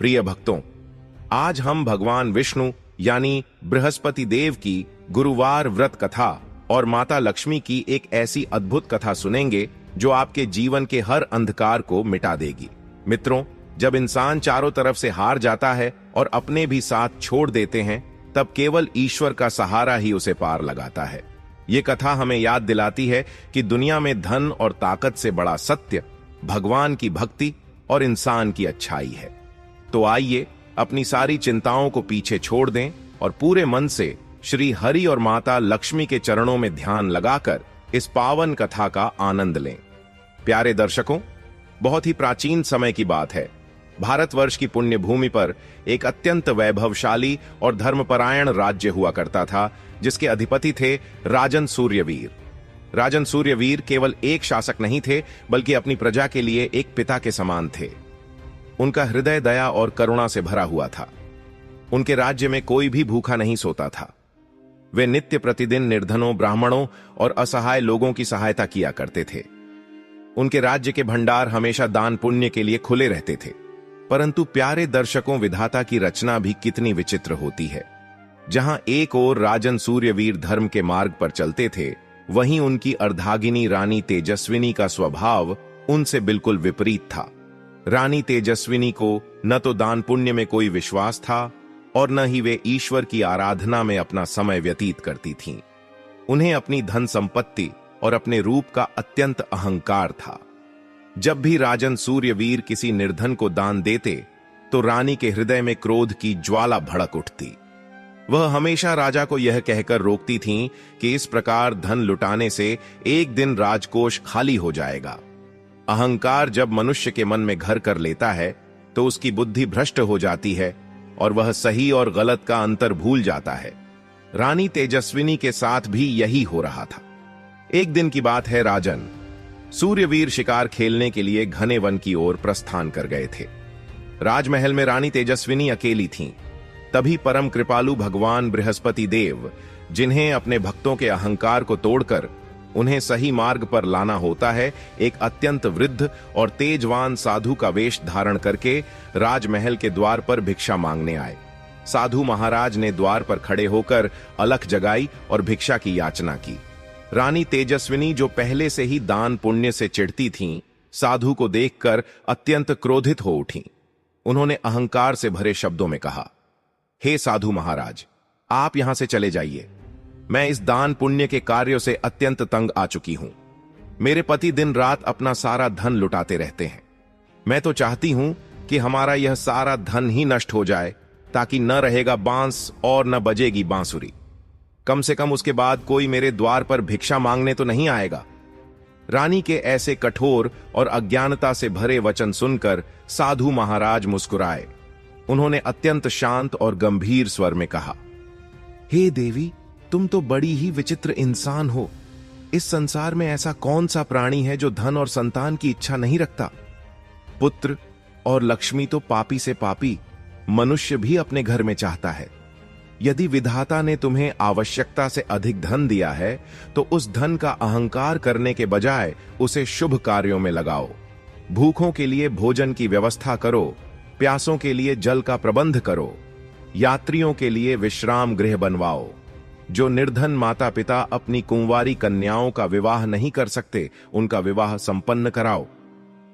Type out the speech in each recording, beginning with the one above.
प्रिय भक्तों, आज हम भगवान विष्णु यानी बृहस्पति देव की गुरुवार व्रत कथा और माता लक्ष्मी की एक ऐसी अद्भुत कथा सुनेंगे जो आपके जीवन के हर अंधकार को मिटा देगी। मित्रों, जब इंसान चारों तरफ से हार जाता है और अपने भी साथ छोड़ देते हैं, तब केवल ईश्वर का सहारा ही उसे पार लगाता है। ये कथा हमें याद दिलाती है कि दुनिया में धन और ताकत से बड़ा सत्य भगवान की भक्ति और इंसान की अच्छाई है। तो आइए अपनी सारी चिंताओं को पीछे छोड़ दें और पूरे मन से श्री हरि और माता लक्ष्मी के चरणों में ध्यान लगाकर इस पावन कथा का आनंद लें। प्यारे दर्शकों, बहुत ही प्राचीन समय की बात है। भारतवर्ष की पुण्य भूमि पर एक अत्यंत वैभवशाली और धर्मपरायण राज्य हुआ करता था, जिसके अधिपति थे राजन सूर्यवीर। राजन सूर्यवीर केवल एक शासक नहीं थे, बल्कि अपनी प्रजा के लिए एक पिता के समान थे। उनका हृदय दया और करुणा से भरा हुआ था। उनके राज्य में कोई भी भूखा नहीं सोता था। वे नित्य प्रतिदिन निर्धनों, ब्राह्मणों और असहाय लोगों की सहायता किया करते थे। उनके राज्य के भंडार हमेशा दान पुण्य के लिए खुले रहते थे। परंतु प्यारे दर्शकों, विधाता की रचना भी कितनी विचित्र होती है। जहां एक ओर राजन सूर्यवीर धर्म के मार्ग पर चलते थे, वहीं उनकी अर्धांगिनी रानी तेजस्विनी का स्वभाव उनसे बिल्कुल विपरीत था। रानी तेजस्विनी को न तो दान पुण्य में कोई विश्वास था और न ही वे ईश्वर की आराधना में अपना समय व्यतीत करती थीं। उन्हें अपनी धन संपत्ति और अपने रूप का अत्यंत अहंकार था। जब भी राजन सूर्यवीर किसी निर्धन को दान देते, तो रानी के हृदय में क्रोध की ज्वाला भड़क उठती। वह हमेशा राजा को यह कहकर रोकती थीं कि इस प्रकार धन लुटाने से एक दिन राजकोष खाली हो जाएगा। अहंकार जब मनुष्य के मन में घर कर लेता है, तो उसकी बुद्धि भ्रष्ट हो जाती है और वह सही और गलत का अंतर भूल जाता है। रानी तेजस्विनी के साथ भी यही हो रहा था। एक दिन की बात है, राजन सूर्यवीर शिकार खेलने के लिए घने वन की ओर प्रस्थान कर गए थे। राजमहल में रानी तेजस्विनी अकेली थीं। तभी परम कृपालु भगवान बृहस्पति देव, जिन्हें अपने भक्तों के अहंकार को तोड़कर उन्हें सही मार्ग पर लाना होता है, एक अत्यंत वृद्ध और तेजवान साधु का वेश धारण करके राजमहल के द्वार पर भिक्षा मांगने आए। साधु महाराज ने द्वार पर खड़े होकर अलख जगाई और भिक्षा की याचना की। रानी तेजस्विनी, जो पहले से ही दान पुण्य से चिढ़ती थीं, साधु को देखकर अत्यंत क्रोधित हो उठीं। उन्होंने अहंकार से भरे शब्दों में कहा, हे साधु महाराज, आप यहां से चले जाइए। मैं इस दान पुण्य के कार्यों से अत्यंत तंग आ चुकी हूं। मेरे पति दिन रात अपना सारा धन लुटाते रहते हैं। मैं तो चाहती हूं कि हमारा यह सारा धन ही नष्ट हो जाए, ताकि न रहेगा बांस और न बजेगी बांसुरी। कम से कम उसके बाद कोई मेरे द्वार पर भिक्षा मांगने तो नहीं आएगा। रानी के ऐसे कठोर और अज्ञानता से भरे वचन सुनकर साधु महाराज मुस्कुराए। उन्होंने अत्यंत शांत और गंभीर स्वर में कहा, हे देवी, तुम तो बड़ी ही विचित्र इंसान हो। इस संसार में ऐसा कौन सा प्राणी है जो धन और संतान की इच्छा नहीं रखता? पुत्र और लक्ष्मी तो पापी से पापी मनुष्य भी अपने घर में चाहता है। यदि विधाता ने तुम्हें आवश्यकता से अधिक धन दिया है, तो उस धन का अहंकार करने के बजाय उसे शुभ कार्यों में लगाओ। भूखों के लिए भोजन की व्यवस्था करो, प्यासों के लिए जल का प्रबंध करो, यात्रियों के लिए विश्राम गृह बनवाओ। जो निर्धन माता पिता अपनी कुंवारी कन्याओं का विवाह नहीं कर सकते, उनका विवाह संपन्न कराओ।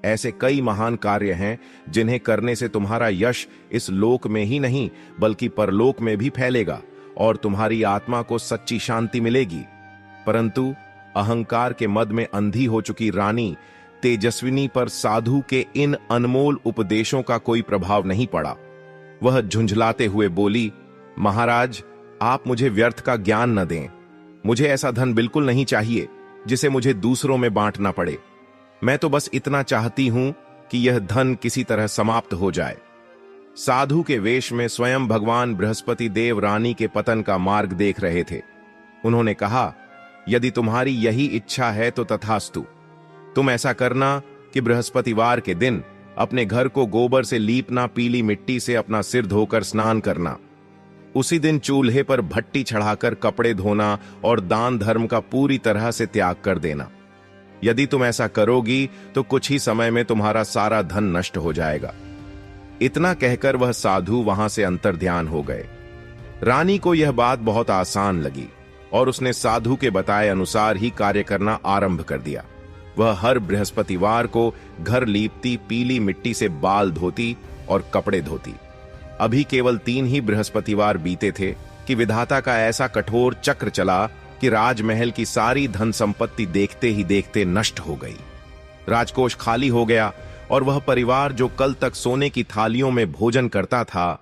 ऐसे कई महान कार्य हैं जिन्हें करने से तुम्हारा यश इस लोक में ही नहीं बल्कि परलोक में भी फैलेगा और तुम्हारी आत्मा को सच्ची शांति मिलेगी। परंतु अहंकार के मद में अंधी हो चुकी रानी तेजस्विनी पर साधु के इन अनमोल उपदेशों का कोई प्रभाव नहीं पड़ा। वह झुंझलाते हुए बोली, महाराज, आप मुझे व्यर्थ का ज्ञान न दें। मुझे ऐसा धन बिल्कुल नहीं चाहिए जिसे मुझे दूसरों में बांटना पड़े। मैं तो बस इतना चाहती हूं कि यह धन किसी तरह समाप्त हो जाए। साधु के वेश में स्वयं भगवान बृहस्पति देव रानी के पतन का मार्ग देख रहे थे। उन्होंने कहा, यदि तुम्हारी यही इच्छा है तो तथास्तु। तुम ऐसा करना कि बृहस्पतिवार के दिन अपने घर को गोबर से लीपना, पीली मिट्टी से अपना सिर धोकर स्नान करना। उसी दिन चूल्हे पर भट्टी चढ़ाकर कपड़े धोना और दान धर्म का पूरी तरह से त्याग कर देना। यदि तुम ऐसा करोगी तो कुछ ही समय में तुम्हारा सारा धन नष्ट हो जाएगा। इतना कहकर वह साधु वहां से अंतर्ध्यान हो गए। रानी को यह बात बहुत आसान लगी और उसने साधु के बताए अनुसार ही कार्य करना आरंभ कर दिया। वह हर बृहस्पतिवार को घर लीपती, पीली मिट्टी से बाल धोती और कपड़े धोती। अभी केवल 3 ही बृहस्पतिवार बीते थे कि विधाता का ऐसा कठोर चक्र चला कि राजमहल की सारी धन संपत्ति देखते ही देखते नष्ट हो गई। राजकोष खाली हो गया और वह परिवार जो कल तक सोने की थालियों में भोजन करता था,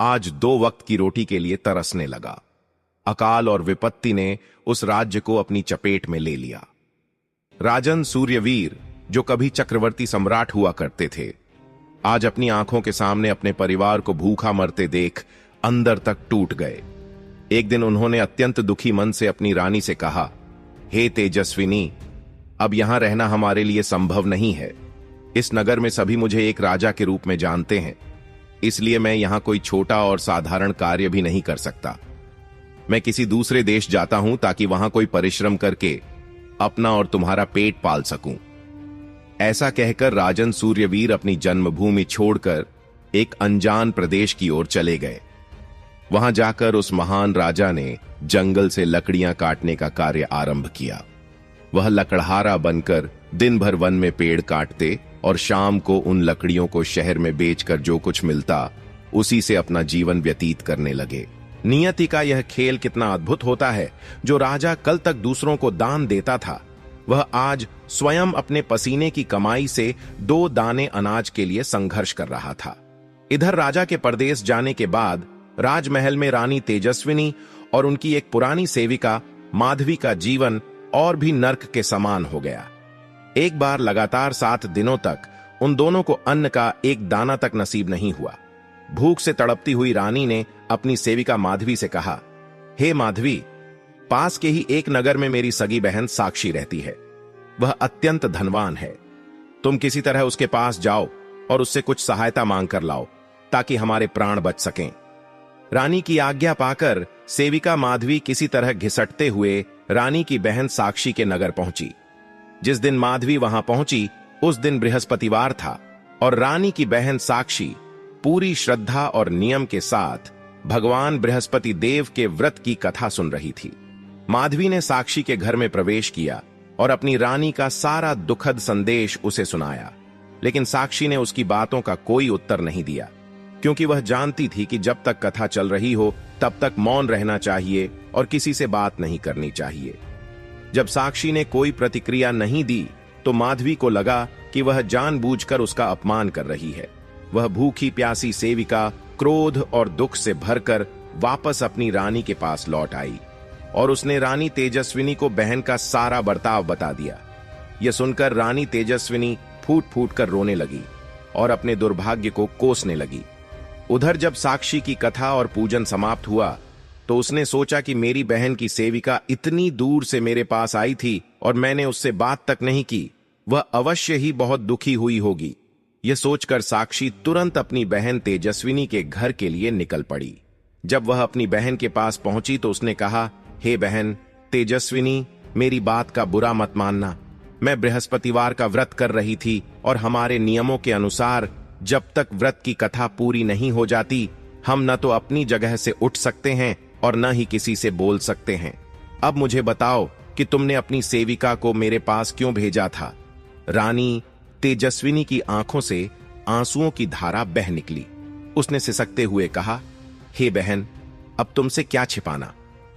आज 2 वक्त की रोटी के लिए तरसने लगा। अकाल और विपत्ति ने उस राज्य को अपनी चपेट में ले लिया। राजन सूर्यवीर, जो कभी चक्रवर्ती सम्राट हुआ करते थे, आज अपनी आंखों के सामने अपने परिवार को भूखा मरते देख अंदर तक टूट गए। एक दिन उन्होंने अत्यंत दुखी मन से अपनी रानी से कहा, हे तेजस्विनी, अब यहां रहना हमारे लिए संभव नहीं है। इस नगर में सभी मुझे एक राजा के रूप में जानते हैं, इसलिए मैं यहां कोई छोटा और साधारण कार्य भी नहीं कर सकता। मैं किसी दूसरे देश जाता हूं ताकि वहां कोई परिश्रम करके अपना और तुम्हारा पेट पाल सकूं। ऐसा कहकर राजन सूर्यवीर अपनी जन्मभूमि छोड़कर एक अनजान प्रदेश की ओर चले गए। वहां जाकर उस महान राजा ने जंगल से लकड़ियां काटने का कार्य आरंभ किया। वह लकड़हारा बनकर दिन भर वन में पेड़ काटते और शाम को उन लकड़ियों को शहर में बेचकर जो कुछ मिलता उसी से अपना जीवन व्यतीत करने लगे। नियति का यह खेल कितना अद्भुत होता है। जो राजा कल तक दूसरों को दान देता था, वह आज स्वयं अपने पसीने की कमाई से 2 दाने अनाज के लिए संघर्ष कर रहा था। इधर राजा के परदेश जाने के बाद राजमहल में रानी तेजस्विनी और उनकी एक पुरानी सेविका माधवी का जीवन और भी नर्क के समान हो गया। एक बार लगातार 7 दिनों तक उन दोनों को अन्न का एक दाना तक नसीब नहीं हुआ। भूख से तड़पती हुई रानी ने अपनी सेविका माधवी से कहा, हे माधवी, पास के ही एक नगर में मेरी सगी बहन साक्षी रहती है। वह अत्यंत धनवान है। तुम किसी तरह उसके पास जाओ और उससे कुछ सहायता मांग कर लाओ ताकि हमारे प्राण बच सकें। रानी की आज्ञा पाकर सेविका माधवी किसी तरह घिसटते हुए रानी की बहन साक्षी के नगर पहुंची। जिस दिन माधवी वहां पहुंची उस दिन बृहस्पतिवार था और रानी की बहन साक्षी पूरी श्रद्धा और नियम के साथ भगवान बृहस्पति देव के व्रत की कथा सुन रही थी। माधवी ने साक्षी के घर में प्रवेश किया और अपनी रानी का सारा दुखद संदेश उसे सुनाया, लेकिन साक्षी ने उसकी बातों का कोई उत्तर नहीं दिया, क्योंकि वह जानती थी कि जब तक कथा चल रही हो तब तक मौन रहना चाहिए और किसी से बात नहीं करनी चाहिए। जब साक्षी ने कोई प्रतिक्रिया नहीं दी तो माधवी को लगा कि वह जानबूझकर उसका अपमान कर रही है। वह भूखी प्यासी सेविका क्रोध और दुख से भरकर वापस अपनी रानी के पास लौट आई और उसने रानी तेजस्विनी को बहन का सारा बर्ताव बता दिया। यह सुनकर रानी तेजस्विनी फूट फूट कर रोने लगी और अपने दुर्भाग्य को कोसने लगी। उधर जब साक्षी की कथा और पूजन समाप्त हुआ तो उसने सोचा कि मेरी बहन की सेविका इतनी दूर से मेरे पास आई थी और मैंने उससे बात तक नहीं की, वह अवश्य ही बहुत दुखी हुई होगी। यह सोचकर साक्षी तुरंत अपनी बहन तेजस्विनी के घर के लिए निकल पड़ी। जब वह अपनी बहन के पास पहुंची तो उसने कहा, हे बहन तेजस्विनी, मेरी बात का बुरा मत मानना। मैं बृहस्पतिवार का व्रत कर रही थी और हमारे नियमों के अनुसार जब तक व्रत की कथा पूरी नहीं हो जाती हम न तो अपनी जगह से उठ सकते हैं और न ही किसी से बोल सकते हैं। अब मुझे बताओ कि तुमने अपनी सेविका को मेरे पास क्यों भेजा था? रानी तेजस्विनी की आंखों से आंसुओं की धारा बह निकली। उसने सिसकते हुए कहा, हे बहन, अब तुमसे क्या छिपाना।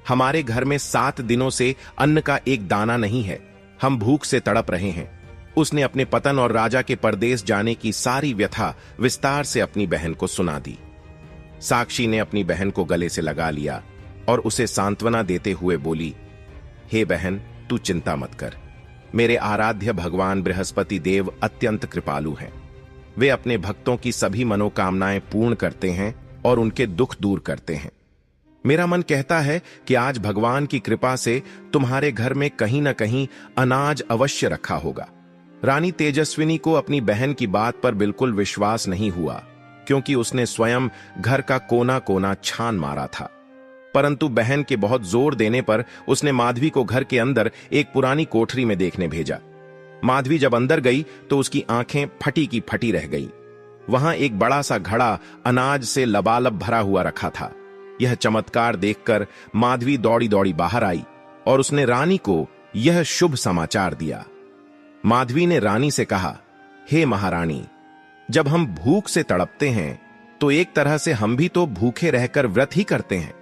हमारे घर में 7 दिनों से अन्न का एक दाना नहीं है। हम भूख से तड़प रहे हैं। उसने अपने पतन और राजा के परदेश जाने की सारी व्यथा विस्तार से अपनी बहन को सुना दी। साक्षी ने अपनी बहन को गले से लगा लिया और उसे सांत्वना देते हुए बोली, हे बहन, तू चिंता मत कर। मेरे आराध्य भगवान बृहस्पति देव अत्यंत कृपालु हैं। वे अपने भक्तों की सभी मनोकामनाएं पूर्ण करते हैं और उनके दुख दूर करते हैं। मेरा मन कहता है कि आज भगवान की कृपा से तुम्हारे घर में कहीं न कहीं अनाज अवश्य रखा होगा। रानी तेजस्विनी को अपनी बहन की बात पर बिल्कुल विश्वास नहीं हुआ, क्योंकि उसने स्वयं घर का कोना कोना छान मारा था। परंतु बहन के बहुत जोर देने पर उसने माधवी को घर के अंदर एक पुरानी कोठरी में देखने भेजा। माधवी जब अंदर गई तो उसकी आंखें फटी की फटी रह गईं। वहां एक बड़ा सा घड़ा अनाज से लबालब भरा हुआ रखा था। यह चमत्कार देखकर माधवी दौड़ी दौड़ी बाहर आई और उसने रानी को यह शुभ समाचार दिया। माधवी ने रानी से कहा, हे महारानी, जब हम भूख से तड़पते हैं तो एक तरह से हम भी तो भूखे रहकर व्रत ही करते हैं,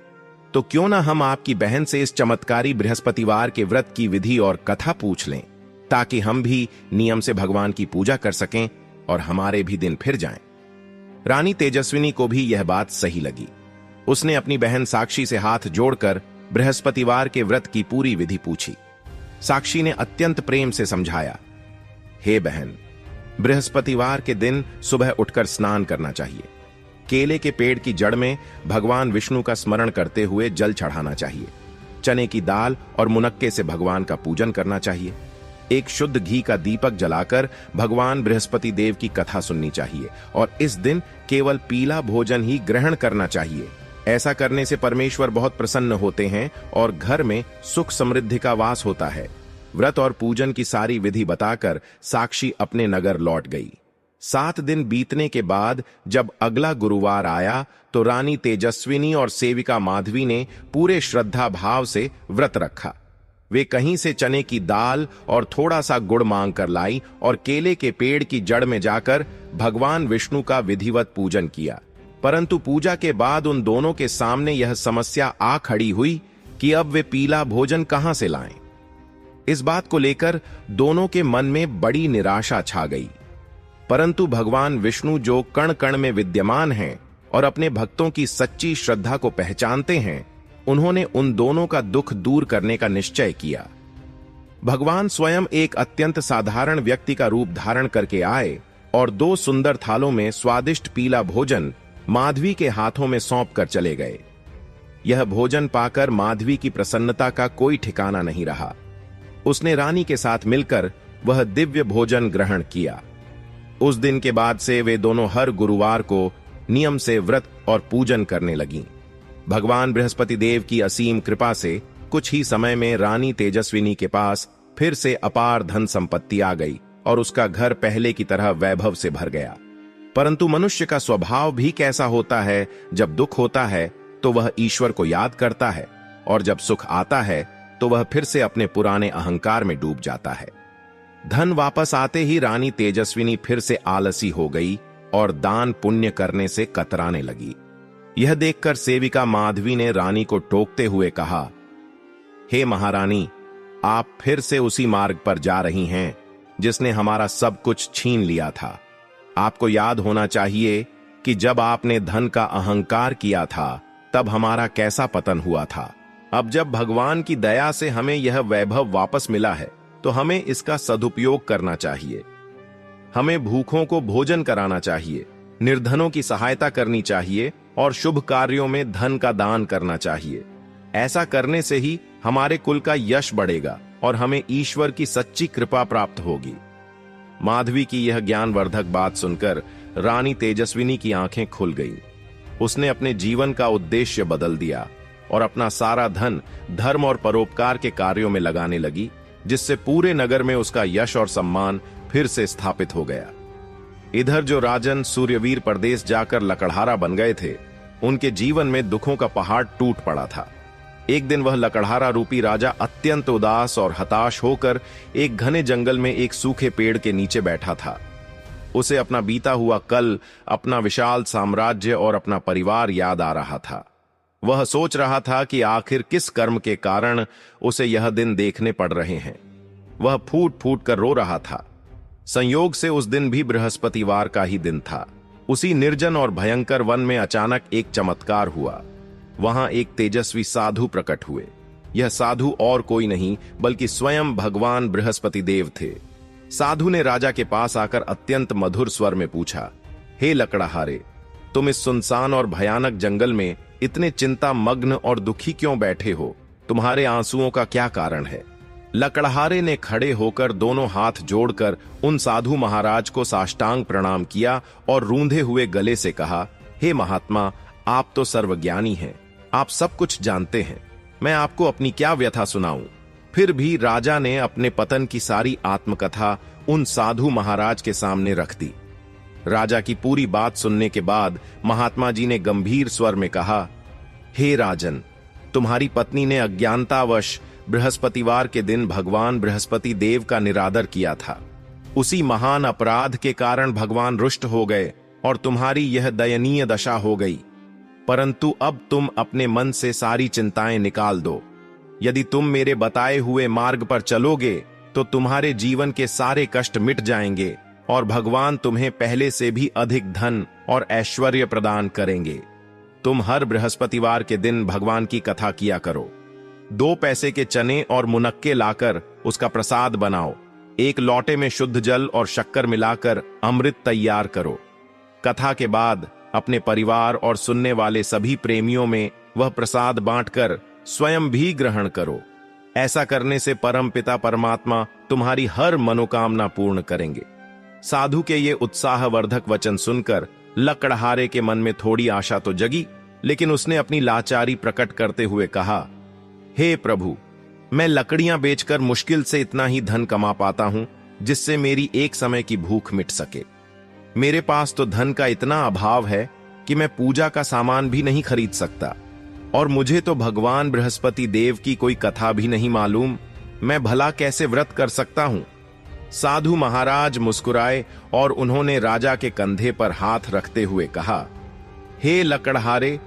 तो क्यों ना हम आपकी बहन से इस चमत्कारी बृहस्पतिवार के व्रत की विधि और कथा पूछ लें, ताकि हम भी नियम से भगवान की पूजा कर सकें और हमारे भी दिन फिर जाएं। रानी तेजस्विनी को भी यह बात सही लगी। उसने अपनी बहन साक्षी से हाथ जोड़कर बृहस्पतिवार के व्रत की पूरी विधि पूछी। साक्षी ने अत्यंत प्रेम से समझाया, हे बहन, बृहस्पतिवार के दिन सुबह उठकर स्नान करना चाहिए। केले के पेड़ की जड़ में भगवान विष्णु का स्मरण करते हुए जल चढ़ाना चाहिए। चने की दाल और मुनक्के से भगवान का पूजन करना चाहिए। एक शुद्ध घी का दीपक जलाकर भगवान बृहस्पति देव की कथा सुननी चाहिए और इस दिन केवल पीला भोजन ही ग्रहण करना चाहिए। ऐसा करने से परमेश्वर बहुत प्रसन्न होते हैं और घर में सुख समृद्धि का वास होता है। व्रत और पूजन की सारी विधि बताकर साक्षी अपने नगर लौट गई। 7 दिन बीतने के बाद जब अगला गुरुवार आया तो रानी तेजस्विनी और सेविका माधवी ने पूरे श्रद्धा भाव से व्रत रखा। वे कहीं से चने की दाल और थोड़ा सा गुड़ मांग कर लाई और केले के पेड़ की जड़ में जाकर भगवान विष्णु का विधिवत पूजन किया। परंतु पूजा के बाद उन दोनों के सामने यह समस्या आ खड़ी हुई कि अब वे पीला भोजन कहां से लाएं। इस बात को लेकर दोनों के मन में बड़ी निराशा छा गई। परंतु भगवान विष्णु जो कण कण में विद्यमान हैं और अपने भक्तों की सच्ची श्रद्धा को पहचानते हैं, उन्होंने उन दोनों का दुख दूर करने का निश्चय किया। भगवान स्वयं एक अत्यंत साधारण व्यक्ति का रूप धारण करके आए और 2 सुंदर थालों में स्वादिष्ट पीला भोजन माधवी के हाथों में सौंप कर चले गए। यह भोजन पाकर माधवी की प्रसन्नता का कोई ठिकाना नहीं रहा। उसने रानी के साथ मिलकर वह दिव्य भोजन ग्रहण किया। उस दिन के बाद से वे दोनों हर गुरुवार को नियम से व्रत और पूजन करने लगीं। भगवान बृहस्पति देव की असीम कृपा से कुछ ही समय में रानी तेजस्विनी के पास फिर से अपार धन संपत्ति आ गई और उसका घर पहले की तरह वैभव से भर गया। परंतु मनुष्य का स्वभाव भी कैसा होता है, जब दुख होता है तो वह ईश्वर को याद करता है और जब सुख आता है तो वह फिर से अपने पुराने अहंकार में डूब जाता है। धन वापस आते ही रानी तेजस्विनी फिर से आलसी हो गई और दान पुण्य करने से कतराने लगी। यह देखकर सेविका माधवी ने रानी को टोकते हुए कहा, हे महारानी, आप फिर से उसी मार्ग पर जा रही हैं जिसने हमारा सब कुछ छीन लिया था। आपको याद होना चाहिए कि जब आपने धन का अहंकार किया था तब हमारा कैसा पतन हुआ था। अब जब भगवान की दया से हमें यह वैभव वापस मिला है तो हमें इसका सदुपयोग करना चाहिए। हमें भूखों को भोजन कराना चाहिए, निर्धनों की सहायता करनी चाहिए और शुभ कार्यों में धन का दान करना चाहिए। ऐसा करने से ही हमारे कुल का यश बढ़ेगा और हमें ईश्वर की सच्ची कृपा प्राप्त होगी। माधवी की यह ज्ञानवर्धक बात सुनकर रानी तेजस्विनी की आंखें खुल गईं। उसने अपने जीवन का उद्देश्य बदल दिया और अपना सारा धन धर्म और परोपकार के कार्यों में लगाने लगी, जिससे पूरे नगर में उसका यश और सम्मान फिर से स्थापित हो गया। इधर जो राजन सूर्यवीर प्रदेश जाकर लकड़हारा बन गए थे, उनके जीवन में दुखों का पहाड़ टूट पड़ा था। एक दिन वह लकड़हारा रूपी राजा अत्यंत उदास और हताश होकर एक घने जंगल में एक सूखे पेड़ के नीचे बैठा था। उसे अपना बीता हुआ कल, अपना विशाल साम्राज्य और अपना परिवार याद आ रहा था। वह सोच रहा था कि आखिर किस कर्म के कारण उसे यह दिन देखने पड़ रहे हैं। वह फूट फूट कर रो रहा था। संयोग से उस दिन भी बृहस्पतिवार का ही दिन था। उसी निर्जन और भयंकर वन में अचानक एक चमत्कार हुआ। वहां एक तेजस्वी साधु प्रकट हुए। यह साधु और कोई नहीं बल्कि स्वयं भगवान बृहस्पति देव थे। साधु ने राजा के पास आकर अत्यंत मधुर स्वर में पूछा, हे लकड़हारे, तुम इस सुनसान और भयानक जंगल में इतने चिंता मग्न और दुखी क्यों बैठे हो? तुम्हारे आंसुओं का क्या कारण है? लकड़हारे ने खड़े होकर दोनों हाथ जोड़कर उन साधु महाराज को साष्टांग प्रणाम किया और रूंधे हुए गले से कहा, हे महात्मा, आप तो सर्वज्ञानी हैं, आप सब कुछ जानते हैं, मैं आपको अपनी क्या व्यथा सुनाऊं? फिर भी राजा ने अपने पतन की सारी आत्मकथा उन साधु महाराज के सामने रख दी। राजा की पूरी बात सुनने के बाद महात्मा जी ने गंभीर स्वर में कहा, हे राजन, तुम्हारी पत्नी ने अज्ञानतावश बृहस्पतिवार के दिन भगवान बृहस्पति देव का निरादर किया था। उसी महान अपराध के कारण भगवान रुष्ट हो गए और तुम्हारी यह दयनीय दशा हो गई। परंतु अब तुम अपने मन से सारी चिंताएं निकाल दो। यदि तुम मेरे बताए हुए मार्ग पर चलोगे तो तुम्हारे जीवन के सारे कष्ट मिट जाएंगे और भगवान तुम्हें पहले से भी अधिक धन और ऐश्वर्य प्रदान करेंगे। तुम हर बृहस्पतिवार के दिन भगवान की कथा किया करो। 2 पैसे के चने और मुनक्के लाकर उसका प्रसाद बनाओ। 1 लोटे में शुद्ध जल और शक्कर मिलाकर अमृत तैयार करो। कथा के बाद अपने परिवार और सुनने वाले सभी प्रेमियों में वह प्रसाद बांटकर स्वयं भी ग्रहण करो। ऐसा करने से परमपिता परमात्मा तुम्हारी हर मनोकामना पूर्ण करेंगे। साधु के ये उत्साहवर्धक वचन सुनकर लकड़हारे के मन में थोड़ी आशा तो जगी, लेकिन उसने अपनी लाचारी प्रकट करते हुए कहा, हे प्रभु, मैं लकड़ियां बेचकर मुश्किल से इतना ही धन कमा पाता हूं जिससे मेरी एक समय की भूख मिट सके। मेरे पास तो धन का इतना अभाव है कि मैं पूजा का सामान भी नहीं खरीद सकता, और मुझे तो भगवान बृहस्पति देव की कोई कथा भी नहीं मालूम। मैं भला कैसे व्रत कर सकता हूं? साधु महाराज मुस्कुराए और उन्होंने राजा के कंधे पर हाथ रखते हुए कहा, हे लकड़हारे,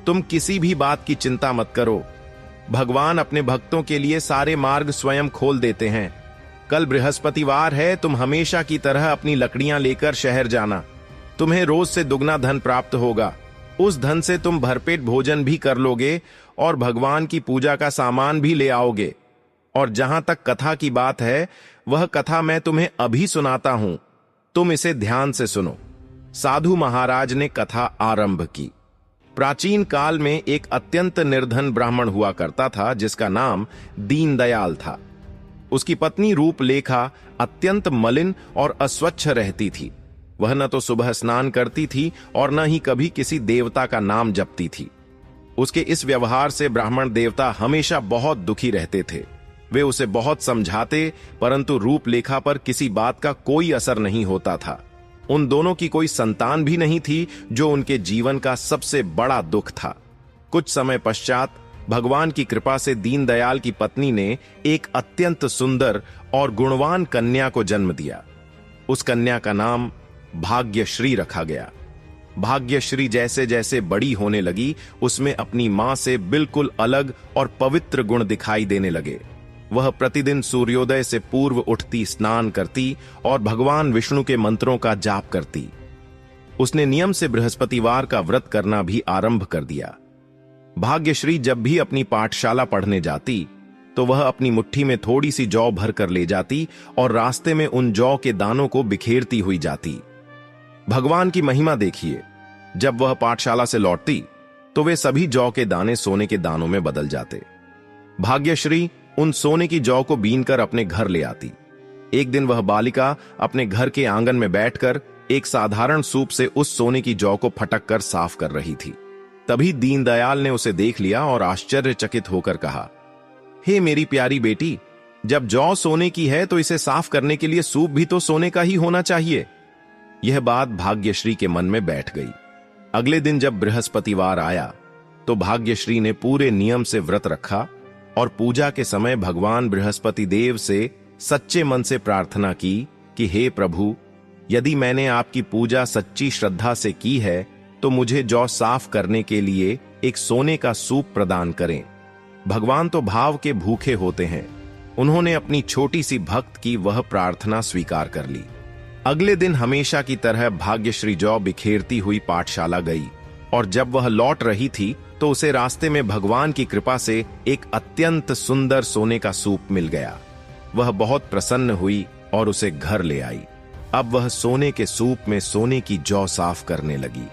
तुम किसी भी बात की चिंता मत करो। भगवान अपने भक्तों के लिए सारे मार्ग स्वयं खोल देते हैं। कल बृहस्पतिवार है, तुम हमेशा की तरह अपनी लकड़ियां लेकर शहर जाना। तुम्हें रोज से दुगना धन प्राप्त होगा। उस धन से तुम भरपेट भोजन भी कर लोगे और भगवान की पूजा का सामान भी ले आओगे। और जहां तक कथा की बात है, वह कथा मैं तुम्हें अभी सुनाता हूं। तुम इसे ध्यान से सुनो। साधु महाराज ने कथा आरंभ की। प्राचीन काल में एक अत्यंत निर्धन ब्राह्मण हुआ करता था जिसका नाम दीनदयाल था। उसकी पत्नी रूपलेखा अत्यंत मलिन और अस्वच्छ रहती थी। वह न तो सुबह स्नान करती थी और न ही कभी किसी देवता का नाम जपती थी। उसके इस व्यवहार से ब्राह्मण देवता हमेशा बहुत दुखी रहते थे। वे उसे बहुत समझाते, परंतु रूपलेखा पर किसी बात का कोई असर नहीं होता था। उन दोनों की कोई संतान भी नहीं थी, जो उनके जीवन का सबसे बड़ा दुख था। कुछ समय पश्चात भगवान की कृपा से दीनदयाल की पत्नी ने एक अत्यंत सुंदर और गुणवान कन्या को जन्म दिया। उस कन्या का नाम भाग्यश्री रखा गया। भाग्यश्री जैसे जैसे बड़ी होने लगी, उसमें अपनी मां से बिल्कुल अलग और पवित्र गुण दिखाई देने लगे। वह प्रतिदिन सूर्योदय से पूर्व उठती, स्नान करती और भगवान विष्णु के मंत्रों का जाप करती। उसने नियम से बृहस्पतिवार का व्रत करना भी आरंभ कर दिया। भाग्यश्री जब भी अपनी पाठशाला पढ़ने जाती तो वह अपनी मुट्ठी में थोड़ी सी जौ भर कर ले जाती और रास्ते में उन जौ के दानों को बिखेरती हुई जाती। भगवान की महिमा देखिए, जब वह पाठशाला से लौटती तो वे सभी जौ के दाने सोने के दानों में बदल जाते। भाग्यश्री उन सोने की जौ को बीनकर अपने घर ले आती। एक दिन वह बालिका अपने घर के आंगन में बैठकर एक साधारण सूप से उस सोने की जौ को फटक कर साफ कर रही थी। तभी दीनदयाल ने उसे देख लिया और आश्चर्यचकित होकर कहा, हे मेरी प्यारी बेटी, जब जौ सोने की है तो इसे साफ करने के लिए सूप भी तो सोने का ही होना चाहिए। यह बात भाग्यश्री के मन में बैठ गई। अगले दिन जब बृहस्पतिवार आया तो भाग्यश्री ने पूरे नियम से व्रत रखा और पूजा के समय भगवान बृहस्पति देव से सच्चे मन से प्रार्थना की कि हे प्रभु, यदि मैंने आपकी पूजा सच्ची श्रद्धा से की है तो मुझे जौ साफ करने के लिए एक सोने का सूप प्रदान करें। भगवान तो भाव के भूखे होते हैं। उन्होंने अपनी छोटी सी भक्त की वह प्रार्थना स्वीकार कर ली। अगले दिन हमेशा की तरह भाग्यश्री जौ बिखेरती हुई पाठशाला गई और जब वह लौट रही थी तो उसे रास्ते में भगवान की कृपा से एक अत्यंत सुंदर सोने का सूप मिल गया। वह बहुत प्रसन्न हुई और उसे घर ले आई। अब वह सोने के सूप में सोने की जौ साफ करने लगी,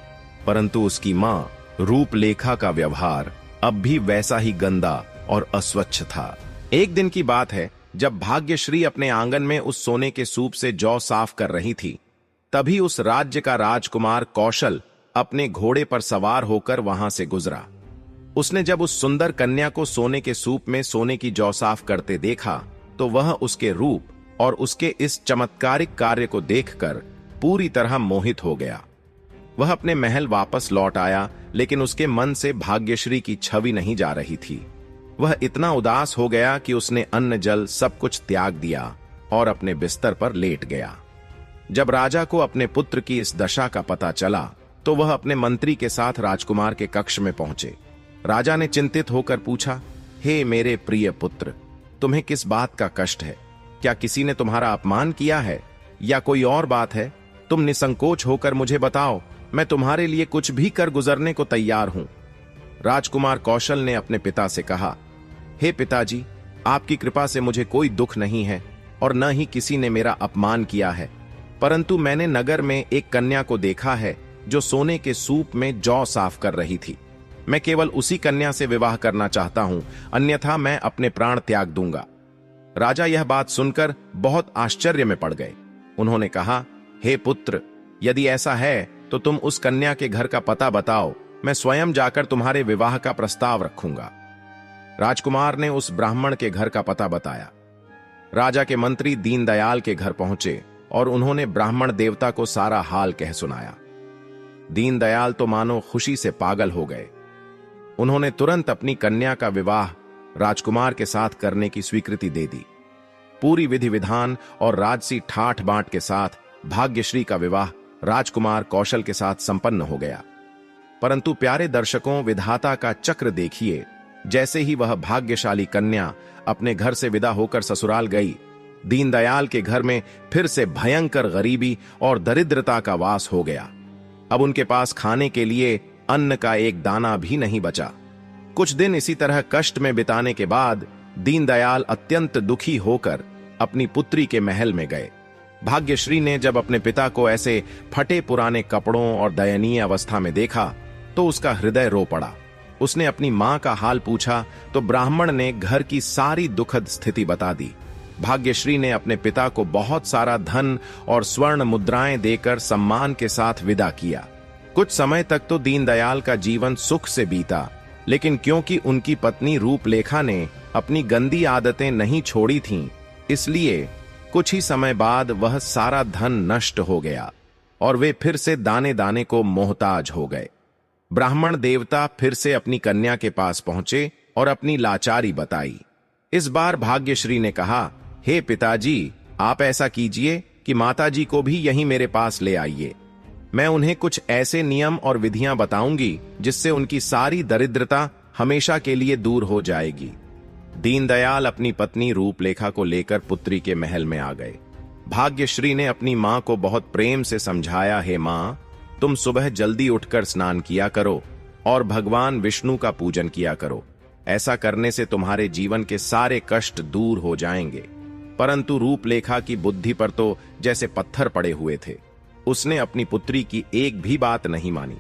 परंतु उसकी मां रूपलेखा का व्यवहार अब भी वैसा ही गंदा और अस्वच्छ था। एक दिन की बात है, जब भाग्यश्री अपने आंगन में उस सोने के सूप से जौ साफ कर रही थी, तभी उस राज्य का राजकुमार कौशल अपने घोड़े पर सवार होकर वहां से गुजरा। उसने जब उस सुंदर कन्या को सोने के सूप में सोने की जौ साफ करते देखा तो वह उसके रूप और उसके इस चमत्कारिक कार्य को देखकर पूरी तरह मोहित हो गया। वह अपने महल वापस लौट आया, लेकिन उसके मन से भाग्यश्री की छवि नहीं जा रही थी। वह इतना उदास हो गया कि उसने अन्न जल सब कुछ त्याग दिया और अपने बिस्तर पर लेट गया। जब राजा को अपने पुत्र की इस दशा का पता चला तो वह अपने मंत्री के साथ राजकुमार के कक्ष में पहुंचे। राजा ने चिंतित होकर पूछा, हे मेरे प्रिय पुत्र, तुम्हें किस बात का कष्ट है? क्या किसी ने तुम्हारा अपमान किया है या कोई और बात है? तुम निसंकोच होकर मुझे बताओ, मैं तुम्हारे लिए कुछ भी कर गुजरने को तैयार हूं। राजकुमार कौशल ने अपने पिता से कहा, हे पिताजी, आपकी कृपा से मुझे कोई दुख नहीं है और न ही किसी ने मेरा अपमान किया है, परंतु मैंने नगर में एक कन्या को देखा है जो सोने के सूप में जौ साफ कर रही थी। मैं केवल उसी कन्या से विवाह करना चाहता हूं, अन्यथा मैं अपने प्राण त्याग दूंगा। राजा यह बात सुनकर बहुत आश्चर्य में पड़ गए। उन्होंने कहा, हे पुत्र, यदि ऐसा है तो तुम उस कन्या के घर का पता बताओ, मैं स्वयं जाकर तुम्हारे विवाह का प्रस्ताव रखूंगा। राजकुमार ने उस ब्राह्मण के घर का पता बताया। राजा के मंत्री दीनदयाल के घर पहुंचे और उन्होंने ब्राह्मण देवता को सारा हाल कह सुनाया। दीनदयाल तो मानो खुशी से पागल हो गए। उन्होंने तुरंत अपनी कन्या का विवाह राजकुमार के साथ करने की स्वीकृति दे दी। पूरी विधि विधान और राजसी ठाठ बांट के साथ भाग्यश्री का विवाह राजकुमार कौशल के साथ संपन्न हो गया। परंतु प्यारे दर्शकों, विधाता का चक्र देखिए। जैसे ही वह भाग्यशाली कन्या अपने घर से विदा होकर ससुराल गई, दीनदयाल के घर में फिर से भयंकर गरीबी और दरिद्रता का वास हो गया। अब उनके पास खाने के लिए अन्न का एक दाना भी नहीं बचा। कुछ दिन इसी तरह कष्ट में बिताने के बाद दीनदयाल अत्यंत दुखी होकर अपनी पुत्री के महल में गए। भाग्यश्री ने जब अपने पिता को ऐसे फटे पुराने कपड़ों और दयनीय अवस्था में देखा तो उसका हृदय रो पड़ा। उसने अपनी मां का हाल पूछा तो ब्राह्मण ने घर की सारी दुखद स्थिति बता दी। भाग्यश्री ने अपने पिता को बहुत सारा धन और स्वर्ण मुद्राएं देकर सम्मान के साथ विदा किया। कुछ समय तक तो दीनदयाल का जीवन सुख से बीता, लेकिन क्योंकि उनकी पत्नी रूपलेखा ने अपनी गंदी आदतें नहीं छोड़ी थीं, इसलिए कुछ ही समय बाद वह सारा धन नष्ट हो गया और वे फिर से दाने दाने को मोहताज हो गए। ब्राह्मण देवता फिर से अपनी कन्या के पास पहुंचे और अपनी लाचारी बताई। इस बार भाग्यश्री ने कहा, हे पिताजी, आप ऐसा कीजिए कि माताजी को भी यहीं मेरे पास ले आइए। मैं उन्हें कुछ ऐसे नियम और विधियां बताऊंगी जिससे उनकी सारी दरिद्रता हमेशा के लिए दूर हो जाएगी। दीनदयाल अपनी पत्नी रूपलेखा को लेकर पुत्री के महल में आ गए। भाग्यश्री ने अपनी मां को बहुत प्रेम से समझाया, हे मां, तुम सुबह जल्दी उठकर स्नान किया करो और भगवान विष्णु का पूजन किया करो। ऐसा करने से तुम्हारे जीवन के सारे कष्ट दूर हो जाएंगे। परंतु रूपलेखा की बुद्धि पर तो जैसे पत्थर पड़े हुए थे। उसने अपनी पुत्री की एक भी बात नहीं मानी।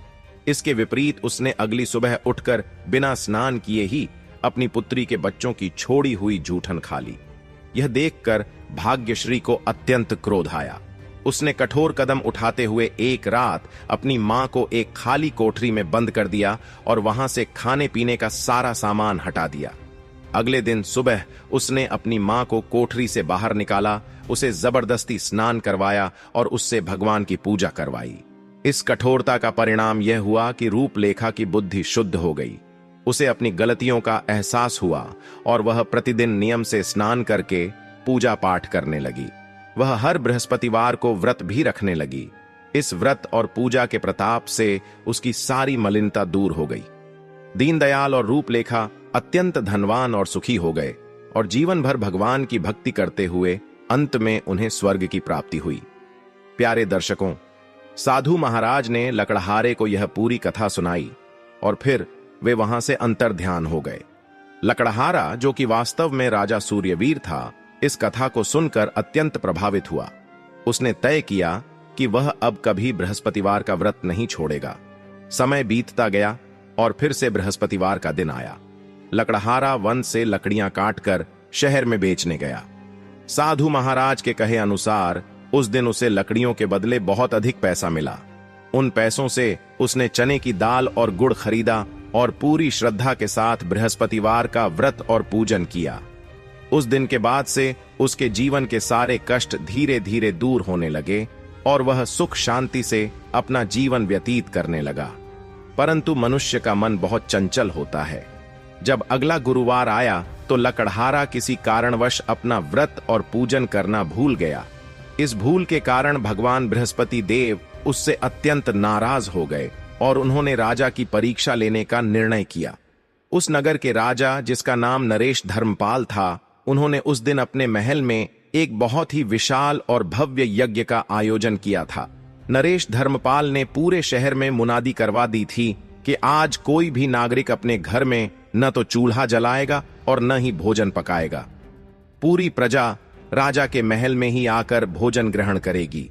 इसके विपरीत उसने अगली सुबह उठकर बिना स्नान किए ही अपनी पुत्री के बच्चों की छोड़ी हुई जूठन खा ली। यह देखकर भाग्यश्री को अत्यंत क्रोध आया। उसने कठोर कदम उठाते हुए एक रात अपनी मां को एक खाली कोठरी में बंद कर दिया और वहां से खाने पीने का सारा सामान हटा दिया। अगले दिन सुबह उसने अपनी मां को कोठरी से बाहर निकाला, उसे जबरदस्ती स्नान करवाया और उससे भगवान की पूजा करवाई। इस कठोरता का परिणाम यह हुआ कि रूपलेखा की बुद्धि शुद्ध हो गई। उसे अपनी गलतियों का एहसास हुआ और वह प्रतिदिन नियम से स्नान करके पूजा पाठ करने लगी। वह हर बृहस्पतिवार को व्रत भी रखने लगी। इस व्रत और पूजा के प्रताप से उसकी सारी मलिनता दूर हो गई। दीनदयाल और रूपलेखा अत्यंत धनवान और सुखी हो गए और जीवन भर भगवान की भक्ति करते हुए अंत में उन्हें स्वर्ग की प्राप्ति हुई। प्यारे दर्शकों, साधु महाराज ने लकड़हारे को यह पूरी कथा सुनाई और फिर वे वहां से अंतर्ध्यान हो गए। लकड़हारा, जो कि वास्तव में राजा सूर्यवीर था, इस कथा को सुनकर अत्यंत प्रभावित हुआ। उसने तय किया कि वह अब कभी बृहस्पतिवार का व्रत नहीं छोड़ेगा। समय बीतता गया और फिर से बृहस्पतिवार का दिन आया। लकड़हारा वन से लकड़ियां काटकर शहर में बेचने गया। साधु महाराज के कहे अनुसार उस दिन उसे लकड़ियों के बदले बहुत अधिक पैसा मिला। उन पैसों से उसने चने की दाल और गुड़ खरीदा और पूरी श्रद्धा के साथ बृहस्पतिवार का व्रत और पूजन किया। उस दिन के बाद से उसके जीवन के सारे कष्ट धीरे धीरे दूर होने लगे और वह सुख शांति से अपना जीवन व्यतीत करने लगा। परंतु मनुष्य का मन बहुत चंचल होता है। जब अगला गुरुवार आया तो लकड़हारा किसी कारणवश अपना व्रत और पूजन करना भूल गया। इस भूल के कारण भगवान बृहस्पति देव उससे अत्यंत नाराज हो गए और उन्होंने राजा की परीक्षा लेने का निर्णय किया। उस नगर के राजा, जिसका नाम नरेश धर्मपाल था, उन्होंने उस दिन अपने महल में एक बहुत ही विशाल और भव्य यज्ञ का आयोजन किया था। नरेश धर्मपाल ने पूरे शहर में मुनादी करवा दी थी कि आज कोई भी नागरिक अपने घर में न तो चूल्हा जलाएगा और न ही भोजन पकाएगा। पूरी प्रजा राजा के महल में ही आकर भोजन ग्रहण करेगी।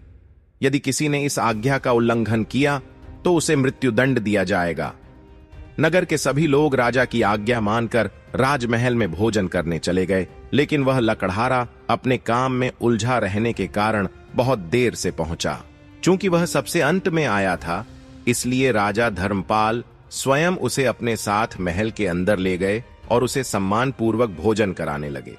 यदि किसी ने इस आज्ञा का उल्लंघन किया तो उसे मृत्युदंड दिया जाएगा। नगर के सभी लोग राजा की आज्ञा मानकर राजमहल में भोजन करने चले गए, लेकिन वह लकड़हारा अपने काम में उलझा रहने के कारण बहुत देर से पहुंचा। चूंकि वह सबसे अंत में आया था, इसलिए राजा धर्मपाल स्वयं उसे अपने साथ महल के अंदर ले गए और उसे सम्मान पूर्वक भोजन कराने लगे।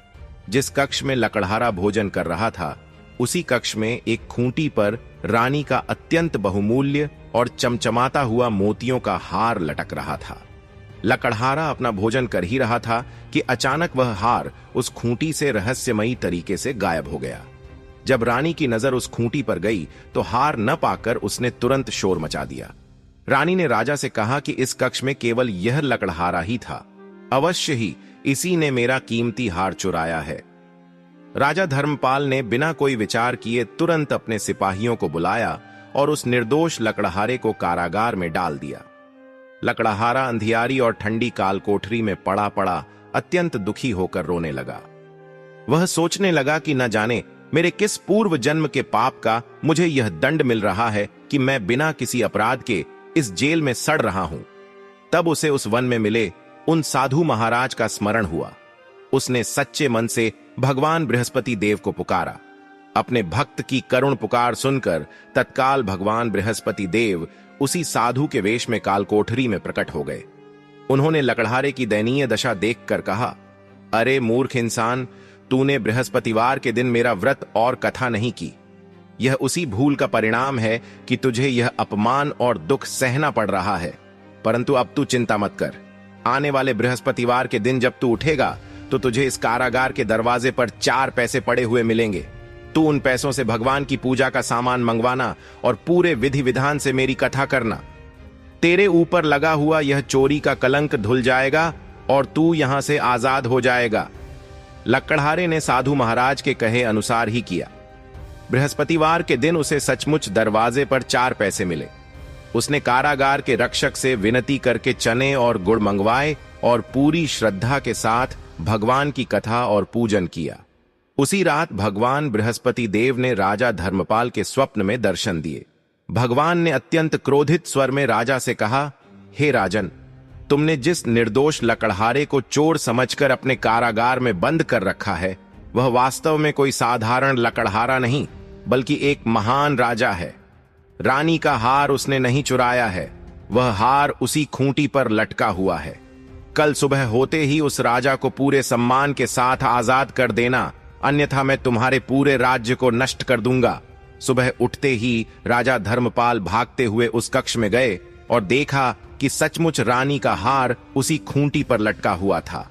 जिस कक्ष में लकड़हारा भोजन कर रहा था, उसी कक्ष में एक खूंटी पर रानी का अत्यंत बहुमूल्य और चमचमाता हुआ मोतियों का हार लटक रहा था। लकड़हारा अपना भोजन कर ही रहा था कि अचानक वह हार उस खूंटी से रहस्यमयी तरीके से गायब हो गया। जब रानी की नजर उस खूंटी पर गई तो हार न पाकर उसने तुरंत शोर मचा दिया। रानी ने राजा से कहा कि इस कक्ष में केवल यह लकड़हारा ही था, अवश्य ही इसी ने मेरा कीमती हार चुराया है। राजा धर्मपाल ने बिना कोई विचार किए तुरंत अपने सिपाहियों को बुलाया और उस निर्दोष लकड़हारे को कारागार में डाल दिया। लकड़हारा अंधियारी और ठंडी कालकोठरी में पड़ा पड़ा अत्यंत दुखी होकर रोने लगा। वह सोचने लगा कि न जाने मेरे किस पूर्व जन्म के पाप का मुझे यह दंड मिल रहा है कि मैं बिना किसी अपराध के इस जेल में सड़ रहा हूं। तब उसे उस वन में मिले उन साधु महाराज का स्मरण हुआ। उसने सच्चे मन से भगवान बृहस्पति देव को पुकारा। अपने भक्त की करुण पुकार सुनकर तत्काल भगवान बृहस्पति देव उसी साधु के वेश में कालकोठरी में प्रकट हो गए। उन्होंने लकड़हारे की दयनीय दशा देखकर कहा, अरे मूर्ख इंसान, तूने बृहस्पतिवार के दिन मेरा व्रत और कथा नहीं की। यह उसी भूल का परिणाम है कि तुझे यह अपमान और दुख सहना पड़ रहा है। परंतु अब तू चिंता मत कर। आने वाले बृहस्पतिवार के दिन जब तू उठेगा तो तुझे इस कारागार के दरवाजे पर 4 पैसे पड़े हुए मिलेंगे। तू उन पैसों से भगवान की पूजा का सामान मंगवाना और पूरे विधि विधान से मेरी कथा करना। तेरे ऊपर लगा हुआ यह चोरी का कलंक धुल जाएगा और तू यहां से आजाद हो जाएगा। लकड़हारे ने साधु महाराज के कहे अनुसार ही किया। बृहस्पतिवार के दिन उसे सचमुच दरवाजे पर 4 पैसे मिले। उसने कारागार के रक्षक से विनती करके चने और गुड़ मंगवाए और पूरी श्रद्धा के साथ भगवान की कथा और पूजन किया। उसी रात भगवान बृहस्पति देव ने राजा धर्मपाल के स्वप्न में दर्शन दिए। भगवान ने अत्यंत क्रोधित स्वर में राजा से कहा, हे राजन, तुमने जिस निर्दोष लकड़हारे को चोर समझकर अपने कारागार में बंद कर रखा है, वह वास्तव में कोई साधारण लकड़हारा नहीं, बल्कि एक महान राजा है। रानी का हार उसने नहीं चुराया है, वह हार उसी खूंटी पर लटका हुआ है। कल सुबह होते ही उस राजा को पूरे सम्मान के साथ आजाद कर देना, अन्यथा मैं तुम्हारे पूरे राज्य को नष्ट कर दूंगा। सुबह उठते ही राजा धर्मपाल भागते हुए उस कक्ष में गए और देखा कि सचमुच रानी का हार उसी खूंटी पर लटका हुआ था।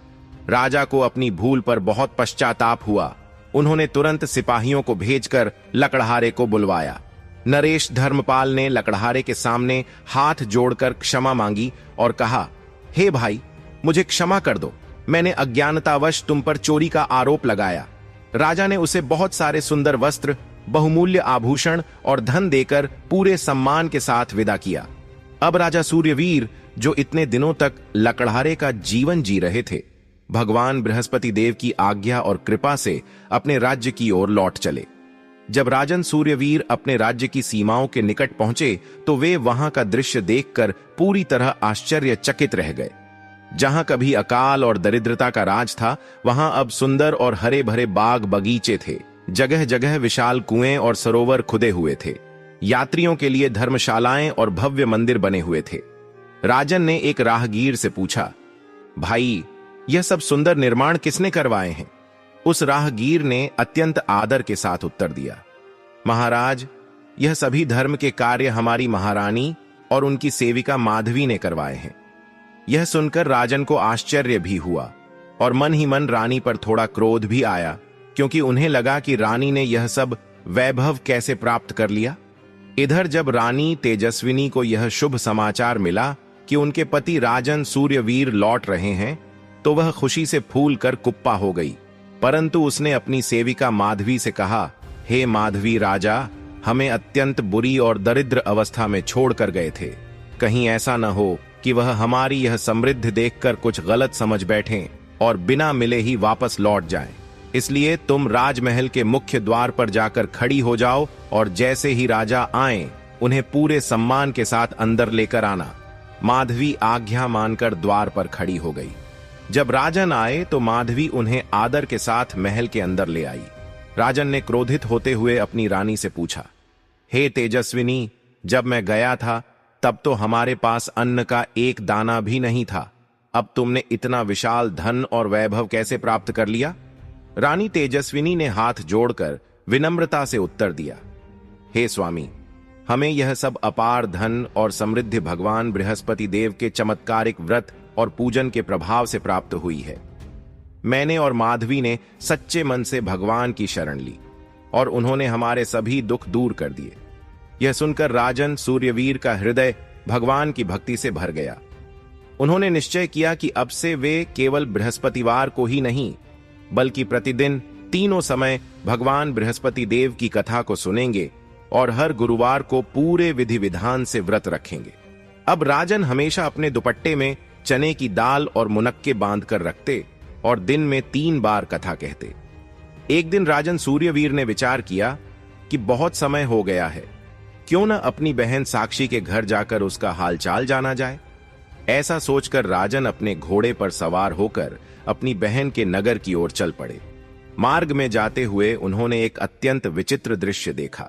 राजा को अपनी भूल पर बहुत पश्चाताप हुआ। उन्होंने तुरंत सिपाहियों को भेजकर लकड़हारे को बुलवाया। नरेश धर्मपाल ने लकड़हारे के सामने हाथ जोड़कर क्षमा मांगी और कहा, हे भाई, मुझे क्षमा कर दो, मैंने अज्ञानतावश तुम पर चोरी का आरोप लगाया। राजा ने उसे बहुत सारे सुंदर वस्त्र, बहुमूल्य आभूषण और धन देकर पूरे सम्मान के साथ विदा किया। अब राजा सूर्यवीर, जो इतने दिनों तक लकड़हारे का जीवन जी रहे थे, भगवान बृहस्पति देव की आज्ञा और कृपा से अपने राज्य की ओर लौट चले। जब राजन सूर्यवीर अपने राज्य की सीमाओं के निकट पहुंचे तो वे वहां का दृश्य देखकर पूरी तरह आश्चर्यचकित रह गए। जहां कभी अकाल और दरिद्रता का राज था, वहां अब सुंदर और हरे भरे बाग बगीचे थे। जगह जगह विशाल कुएं और सरोवर खुदे हुए थे। यात्रियों के लिए धर्मशालाएं और भव्य मंदिर बने हुए थे। राजन ने एक राहगीर से पूछा, भाई, यह सब सुंदर निर्माण किसने करवाए हैं? उस राहगीर ने अत्यंत आदर के साथ उत्तर दिया, महाराज, यह सभी धर्म के कार्य हमारी महारानी और उनकी सेविका माधवी ने करवाए हैं। यह सुनकर राजन को आश्चर्य भी हुआ और मन ही मन रानी पर थोड़ा क्रोध भी आया, क्योंकि उन्हें लगा कि रानी ने यह सब वैभव कैसे प्राप्त कर लिया। इधर जब रानी तेजस्विनी को यह शुभ समाचार मिला कि उनके पति राजन सूर्यवीर लौट रहे हैं, तो वह खुशी से फूल कर कुप्पा हो गई। परंतु उसने अपनी सेविका माधवी से कहा, हे माधवी राजा, हमें अत्यंत बुरी और दरिद्र अवस्था में छोड़कर गए थे। कहीं ऐसा न हो कि वह हमारी यह समृद्धि देखकर कुछ गलत समझ बैठें और बिना मिले ही वापस लौट जाएं। इसलिए तुम राजमहल के मुख्य द्वार पर जाकर खड़ी हो जाओ और जैसे ही राजा आएं, उन्हें पूरे सम्मान के साथ अंदर लेकर आना। माधवी आज्ञा मानकर द्वार पर खड़ी हो गई। जब राजन आए तो माधवी उन्हें आदर के साथ महल के अंदर ले आई। राजन ने क्रोधित होते हुए अपनी रानी से पूछा, हे तेजस्विनी, जब मैं गया था तब तो हमारे पास अन्न का एक दाना भी नहीं था। अब तुमने इतना विशाल धन और वैभव कैसे प्राप्त कर लिया? रानी तेजस्विनी ने हाथ जोड़कर विनम्रता से उत्तर दिया, हे स्वामी, हमें यह सब अपार धन और समृद्धि भगवान बृहस्पति देव के चमत्कारिक व्रत और पूजन के प्रभाव से प्राप्त हुई है। मैंने और माधवी ने सच्चे मन से भगवान की शरण ली और उन्होंने हमारे सभी दुख दूर कर दिए। यह सुनकर राजन सूर्यवीर का हृदय भगवान की भक्ति से भर गया। उन्होंने निश्चय किया कि अब से वे केवल बृहस्पतिवार को ही नहीं, बल्कि प्रतिदिन तीनों समय भगवान बृहस्पति देव की कथा को सुनेंगे और हर गुरुवार को पूरे विधि विधान से व्रत रखेंगे। अब राजन हमेशा अपने दुपट्टे में चने की दाल और मुनक्के बांधकर रखते और दिन में 3 बार कथा कहते। एक दिन राजन सूर्यवीर ने विचार किया कि बहुत समय हो गया है, क्यों न अपनी बहन साक्षी के घर जाकर उसका हालचाल जाना जाए। ऐसा सोचकर राजन अपने घोड़े पर सवार होकर अपनी बहन के नगर की ओर चल पड़े। मार्ग में जाते हुए उन्होंने एक अत्यंत विचित्र दृश्य देखा।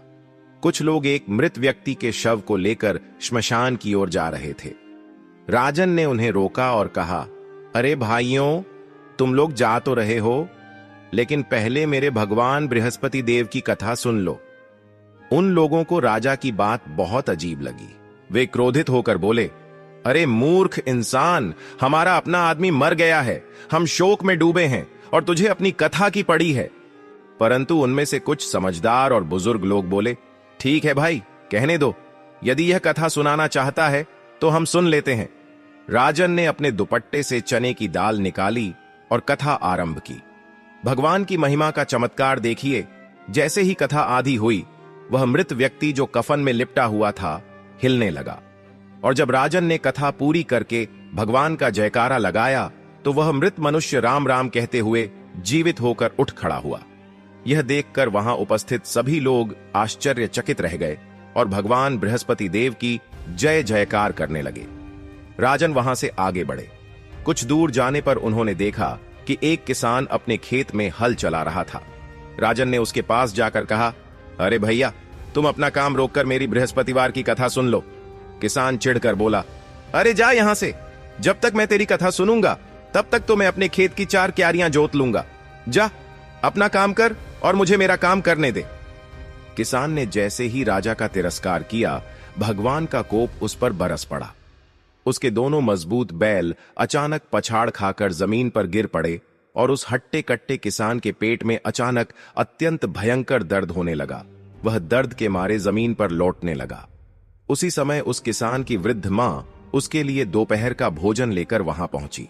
कुछ लोग एक मृत व्यक्ति के शव को लेकर श्मशान की ओर जा रहे थे। राजन ने उन्हें रोका और कहा, अरे भाइयों, तुम लोग जा तो रहे हो, लेकिन पहले मेरे भगवान बृहस्पति देव की कथा सुन लो। उन लोगों को राजा की बात बहुत अजीब लगी। वे क्रोधित होकर बोले, अरे मूर्ख इंसान, हमारा अपना आदमी मर गया है, हम शोक में डूबे हैं और तुझे अपनी कथा की पड़ी है। परंतु उनमें से कुछ समझदार और बुजुर्ग लोग बोले, ठीक है भाई, कहने दो, यदि यह कथा सुनाना चाहता है तो हम सुन लेते हैं। राजन ने अपने दुपट्टे से चने की दाल निकाली और कथा आरंभ की। भगवान की महिमा का चमत्कार देखिए। जैसे ही कथा आधी हुई, वह मृत व्यक्ति जो कफन में लिपटा हुआ था हिलने लगा, और जब राजन ने कथा पूरी करके भगवान का जयकारा लगाया तो वह मृत मनुष्य राम राम कहते हुए जीवित होकर उठ खड़ा हुआ। यह देखकर वहां उपस्थित सभी लोग आश्चर्यचकित रह गए और भगवान बृहस्पति देव की जय जयकार करने लगे। राजन वहां से आगे बढ़े। कुछ दूर जाने पर उन्होंने देखा कि एक किसान अपने खेत में हल चला रहा था। राजन ने उसके पास जाकर कहा, अरे भैया, तुम अपना काम रोककर मेरी बृहस्पतिवार की कथा सुन लो। किसान चिढ़कर बोला, अरे जा यहां से, जब तक मैं तेरी कथा सुनूंगा तब तक तो मैं अपने खेत की 4 क्यारियां जोत लूंगा। जा, अपना काम कर और मुझे मेरा काम करने दे। किसान ने जैसे ही राजा का तिरस्कार किया, भगवान का कोप उस पर बरस पड़ा। उसके दोनों मजबूत बैल अचानक पछाड़ खाकर जमीन पर गिर पड़े और उस हट्टे कट्टे किसान के पेट में अचानक अत्यंत भयंकर दर्द होने लगा। वह दर्द के मारे जमीन पर लौटने लगा। उसी समय उस किसान की वृद्ध मां उसके लिए दोपहर का भोजन लेकर वहां पहुंची।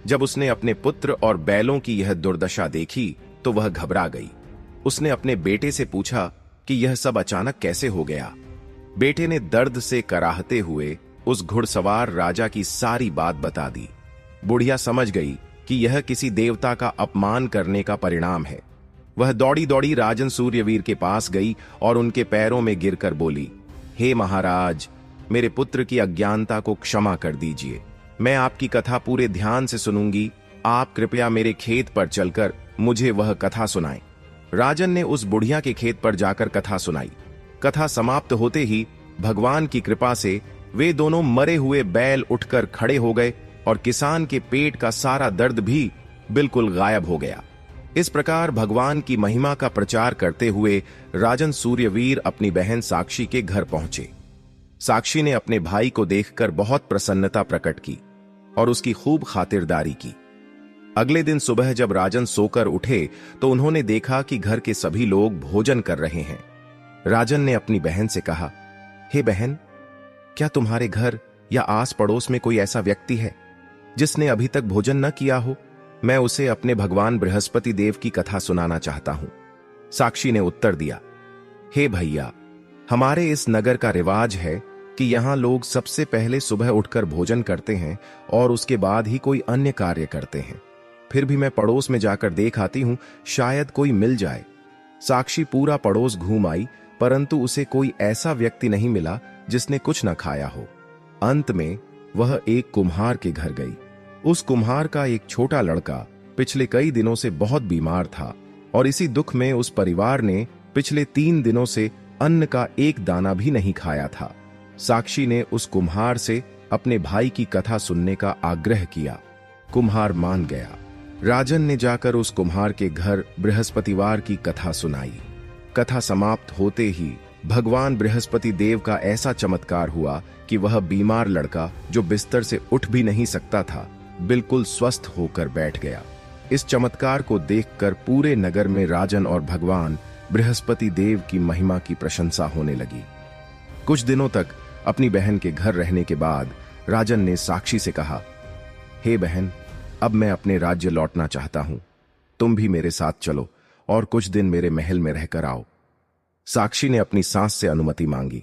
जब उसने अपने पुत्र और बैलों की यह दुर्दशा देखी तो वह घबरा गई। उसने अपने बेटे से पूछा कि यह सब अचानक कैसे हो गया। बेटे ने दर्द से कराहते हुए उस घुड़सवार राजा की सारी बात बता दी। बुढ़िया समझ गई कि यह किसी देवता का अपमान करने का परिणाम है। वह दौड़ी दौड़ी राजन सूर्यवीर के पास गई और उनके पैरों में गिरकर बोली, हे महाराज, मेरे पुत्र की अज्ञानता को क्षमा कर दीजिए। मैं आपकी कथा पूरे ध्यान से सुनूंगी। आप कृपया मेरे खेत पर चलकर मुझे वह कथा सुनाएं। राजन ने उस बुढ़िया के खेत पर जाकर कथा सुनाई। कथा समाप्त होते ही भगवान की कृपा से वे दोनों मरे हुए बैल उठकर खड़े हो गए और किसान के पेट का सारा दर्द भी बिल्कुल गायब हो गया। इस प्रकार भगवान की महिमा का प्रचार करते हुए राजन सूर्यवीर अपनी बहन साक्षी के घर पहुंचे। साक्षी ने अपने भाई को देखकर बहुत प्रसन्नता प्रकट की और उसकी खूब खातिरदारी की। अगले दिन सुबह जब राजन सोकर उठे तो उन्होंने देखा कि घर के सभी लोग भोजन कर रहे हैं। राजन ने अपनी बहन से कहा, हे बहन, क्या तुम्हारे घर या आस पड़ोस में कोई ऐसा व्यक्ति है जिसने अभी तक भोजन न किया हो? मैं उसे अपने भगवान बृहस्पति देव की कथा सुनाना चाहता हूं। साक्षी ने उत्तर दिया, हे भैया, हमारे इस नगर का रिवाज है कि यहां लोग सबसे पहले सुबह उठकर भोजन करते हैं और उसके बाद ही कोई अन्य कार्य करते हैं। फिर भी मैं पड़ोस में जाकर देख आती हूं, शायद कोई मिल जाए। साक्षी पूरा पड़ोस घूम आई, परंतु उसे कोई ऐसा व्यक्ति नहीं मिला जिसने कुछ न खाया हो। अंत में वह एक कुम्हार के घर गई। उस कुम्हार का एक छोटा लड़का पिछले कई दिनों से बहुत बीमार था और इसी दुख में उस परिवार ने पिछले 3 दिनों से अन्न का एक दाना भी नहीं खाया था। साक्षी ने उस कुम्हार से अपने भाई की कथा सुनने का आग्रह किया। कुम्हार मान गया। राजन ने जाकर उस कुम्हार के घर बृहस्पतिवार की कथा सुनाई। कथा समाप्त होते ही भगवान बृहस्पति देव का ऐसा चमत्कार हुआ कि वह बीमार लड़का, जो बिस्तर से उठ भी नहीं सकता था, बिल्कुल स्वस्थ होकर बैठ गया। इस चमत्कार को देखकर पूरे नगर में राजन और भगवान बृहस्पति देव की महिमा की प्रशंसा होने लगी। कुछ दिनों तक अपनी बहन के घर रहने के बाद राजन ने साक्षी से कहा, हे बहन, अब मैं अपने राज्य लौटना चाहता हूं। तुम भी मेरे साथ चलो और कुछ दिन मेरे महल में रहकर आओ। साक्षी ने अपनी सास से अनुमति मांगी।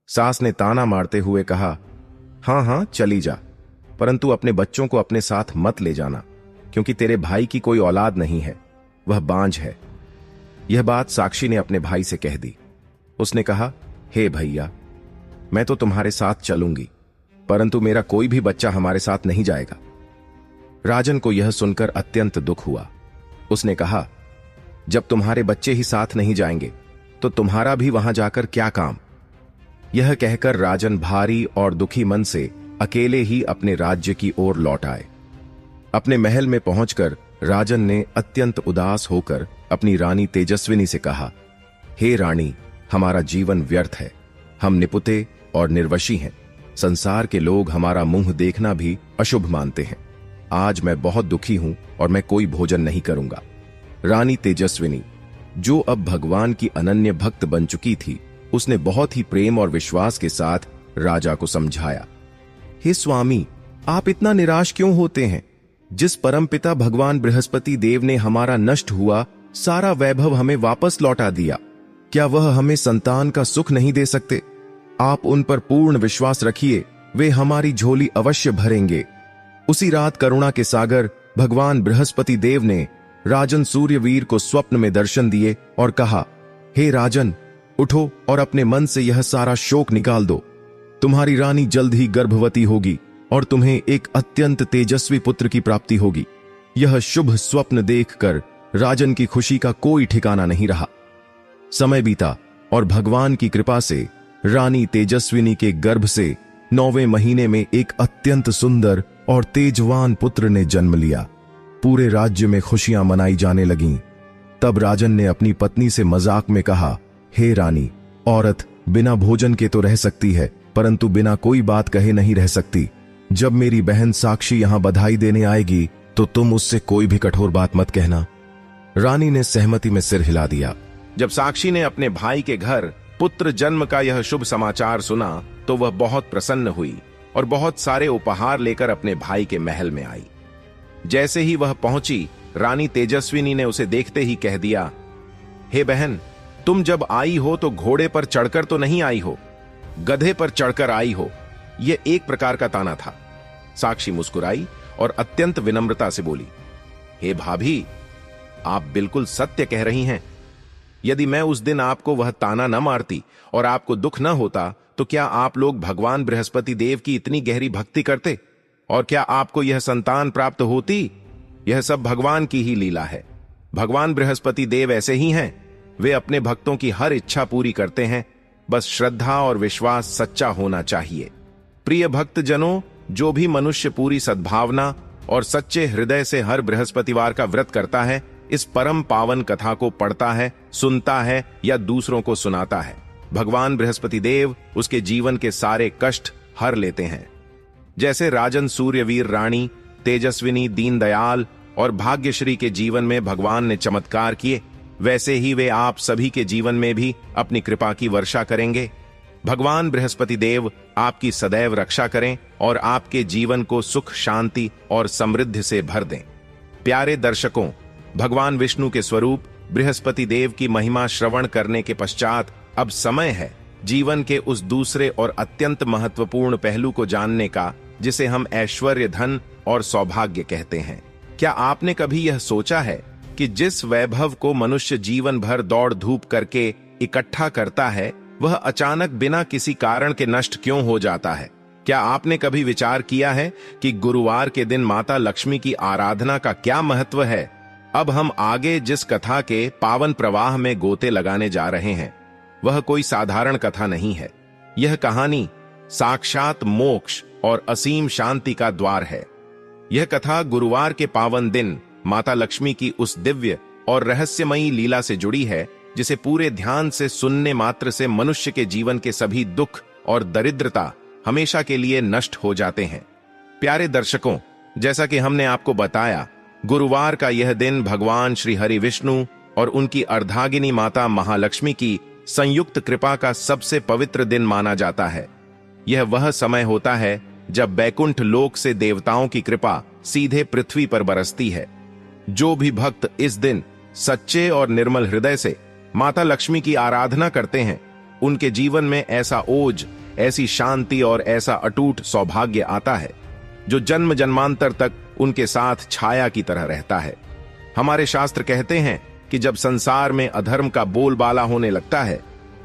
सास ने ताना मारते हुए कहा, हां हां चली जा, परंतु अपने बच्चों को अपने साथ मत ले जाना, क्योंकि तेरे भाई की कोई औलाद नहीं है, वह बांझ है। यह बात साक्षी ने अपने भाई से कह दी। उसने कहा, हे भैया, मैं तो तुम्हारे साथ चलूंगी, परंतु मेरा कोई भी बच्चा हमारे साथ नहीं जाएगा। राजन को यह सुनकर अत्यंत दुख हुआ। उसने कहा, जब तुम्हारे बच्चे ही साथ नहीं जाएंगे तो तुम्हारा भी वहां जाकर क्या काम? यह कहकर राजन भारी और दुखी मन से अकेले ही अपने राज्य की ओर लौट आए। अपने महल में पहुंचकर राजन ने अत्यंत उदास होकर अपनी रानी तेजस्विनी से कहा, हे रानी, हमारा जीवन व्यर्थ है। हम निपुते और निर्वशी हैं। संसार के लोग हमारा मुंह देखना भी अशुभ मानते हैं। आज मैं बहुत दुखी हूं और मैं कोई भोजन नहीं करूंगा। रानी तेजस्विनी, जो अब भगवान की अनन्य भक्त बन चुकी थी, उसने बहुत ही प्रेम और विश्वास के साथ राजा को समझाया, हे स्वामी, आप इतना निराश क्यों होते हैं? जिस परमपिता भगवान बृहस्पति देव ने हमारा नष्ट हुआ सारा वैभव हमें वापस लौटा दिया, क्या वह हमें संतान का सुख नहीं दे सकते? आप उन पर पूर्ण विश्वास रखिए, वे हमारी झोली अवश्य भरेंगे। उसी रात करुणा के सागर भगवान बृहस्पति देव ने राजन सूर्यवीर को स्वप्न में दर्शन दिए और कहा, हे राजन, उठो और अपने मन से यह सारा शोक निकाल दो। तुम्हारी रानी जल्द ही गर्भवती होगी और तुम्हें एक अत्यंत तेजस्वी पुत्र की प्राप्ति होगी। यह शुभ स्वप्न देखकर राजन की खुशी का कोई ठिकाना नहीं रहा। समय बीता और भगवान की कृपा से रानी तेजस्विनी के गर्भ से 9वें महीने में एक अत्यंत सुंदर और तेजवान पुत्र ने जन्म लिया। पूरे राज्य में खुशियां मनाई जाने लगीं। तब राजन ने अपनी पत्नी से मजाक में कहा, हे रानी, औरत बिना भोजन के तो रह सकती है, परंतु बिना कोई बात कहे नहीं रह सकती। जब मेरी बहन साक्षी यहां बधाई देने आएगी तो तुम उससे कोई भी कठोर बात मत कहना। रानी ने सहमति में सिर हिला दिया। जब साक्षी ने अपने भाई के घर पुत्र जन्म का यह शुभ समाचार सुना तो वह बहुत प्रसन्न हुई और बहुत सारे उपहार लेकर अपने भाई के महल में आई। जैसे ही वह पहुंची, रानी तेजस्विनी ने उसे देखते ही कह दिया, हे बहन, तुम जब आई हो तो घोड़े पर चढ़कर तो नहीं आई हो, गधे पर चढ़कर आई हो। यह एक प्रकार का ताना था। साक्षी मुस्कुराई और अत्यंत विनम्रता से बोली, हे भाभी, आप बिल्कुल सत्य कह रही हैं। यदि मैं उस दिन आपको वह ताना न मारती और आपको दुख न होता तो क्या आप लोग भगवान बृहस्पति देव की इतनी गहरी भक्ति करते और क्या आपको यह संतान प्राप्त होती? यह सब भगवान की ही लीला है। भगवान बृहस्पति देव ऐसे ही हैं। वे अपने भक्तों की हर इच्छा पूरी करते हैं। बस श्रद्धा और विश्वास सच्चा होना चाहिए। प्रिय भक्त जनों, जो भी मनुष्य पूरी सद्भावना और सच्चे हृदय से हर बृहस्पतिवार का व्रत करता है, इस परम पावन कथा को पढ़ता है, सुनता है या दूसरों को सुनाता है, भगवान बृहस्पति देव उसके जीवन के सारे कष्ट हर लेते हैं। जैसे राजन सूर्यवीर रानी, तेजस्विनी, दीनदयाल और भाग्यश्री के जीवन में भगवान ने चमत्कार किए, वैसे ही वे आप सभी के जीवन में भी अपनी कृपा की वर्षा करेंगे। भगवान बृहस्पति देव आपकी सदैव रक्षा करें और आपके जीवन को सुख, शांति और समृद्धि से भर दें। प्यारे दर्शकों, भगवान विष्णु के स्वरूप बृहस्पति देव की महिमा श्रवण करने के पश्चात अब समय है जीवन के उस दूसरे और अत्यंत महत्वपूर्ण पहलू को जानने का, जिसे हम ऐश्वर्य, धन और सौभाग्य कहते हैं। क्या आपने कभी यह सोचा है कि जिस वैभव को मनुष्य जीवन भर दौड़ धूप करके इकट्ठा करता है, वह अचानक बिना किसी कारण के नष्ट क्यों हो जाता है? क्या आपने कभी विचार किया है कि गुरुवार के दिन माता लक्ष्मी की आराधना का क्या महत्व है? अब हम आगे जिस कथा के पावन प्रवाह में गोते लगाने जा रहे हैं, वह कोई साधारण कथा नहीं है। यह कहानी साक्षात मोक्ष और असीम शांति का द्वार है। यह कथा गुरुवार के पावन दिन माता लक्ष्मी की उस दिव्य और रहस्यमयी लीला से जुड़ी है, जिसे पूरे ध्यान से सुनने मात्र से मनुष्य के जीवन के सभी दुख और दरिद्रता हमेशा के लिए नष्ट हो जाते हैं। प्यारे दर्शकों, जैसा कि हमने आपको बताया, गुरुवार का यह दिन भगवान श्री हरि विष्णु और उनकी अर्धांगिनी माता महालक्ष्मी की संयुक्त कृपा का सबसे पवित्र दिन माना जाता है। यह वह समय होता है जब बैकुंठ लोक से देवताओं की कृपा सीधे पृथ्वी पर बरसती है। जो भी भक्त इस दिन सच्चे और निर्मल हृदय से माता लक्ष्मी की आराधना करते हैं, उनके जीवन में ऐसा ओज, ऐसी शांति और ऐसा अटूट सौभाग्य आता है, जो जन्म जन्मांतर तक उनके साथ छाया की तरह रहता है। हमारे शास्त्र कहते हैं कि जब संसार में अधर्म का बोलबाला होने लगता है,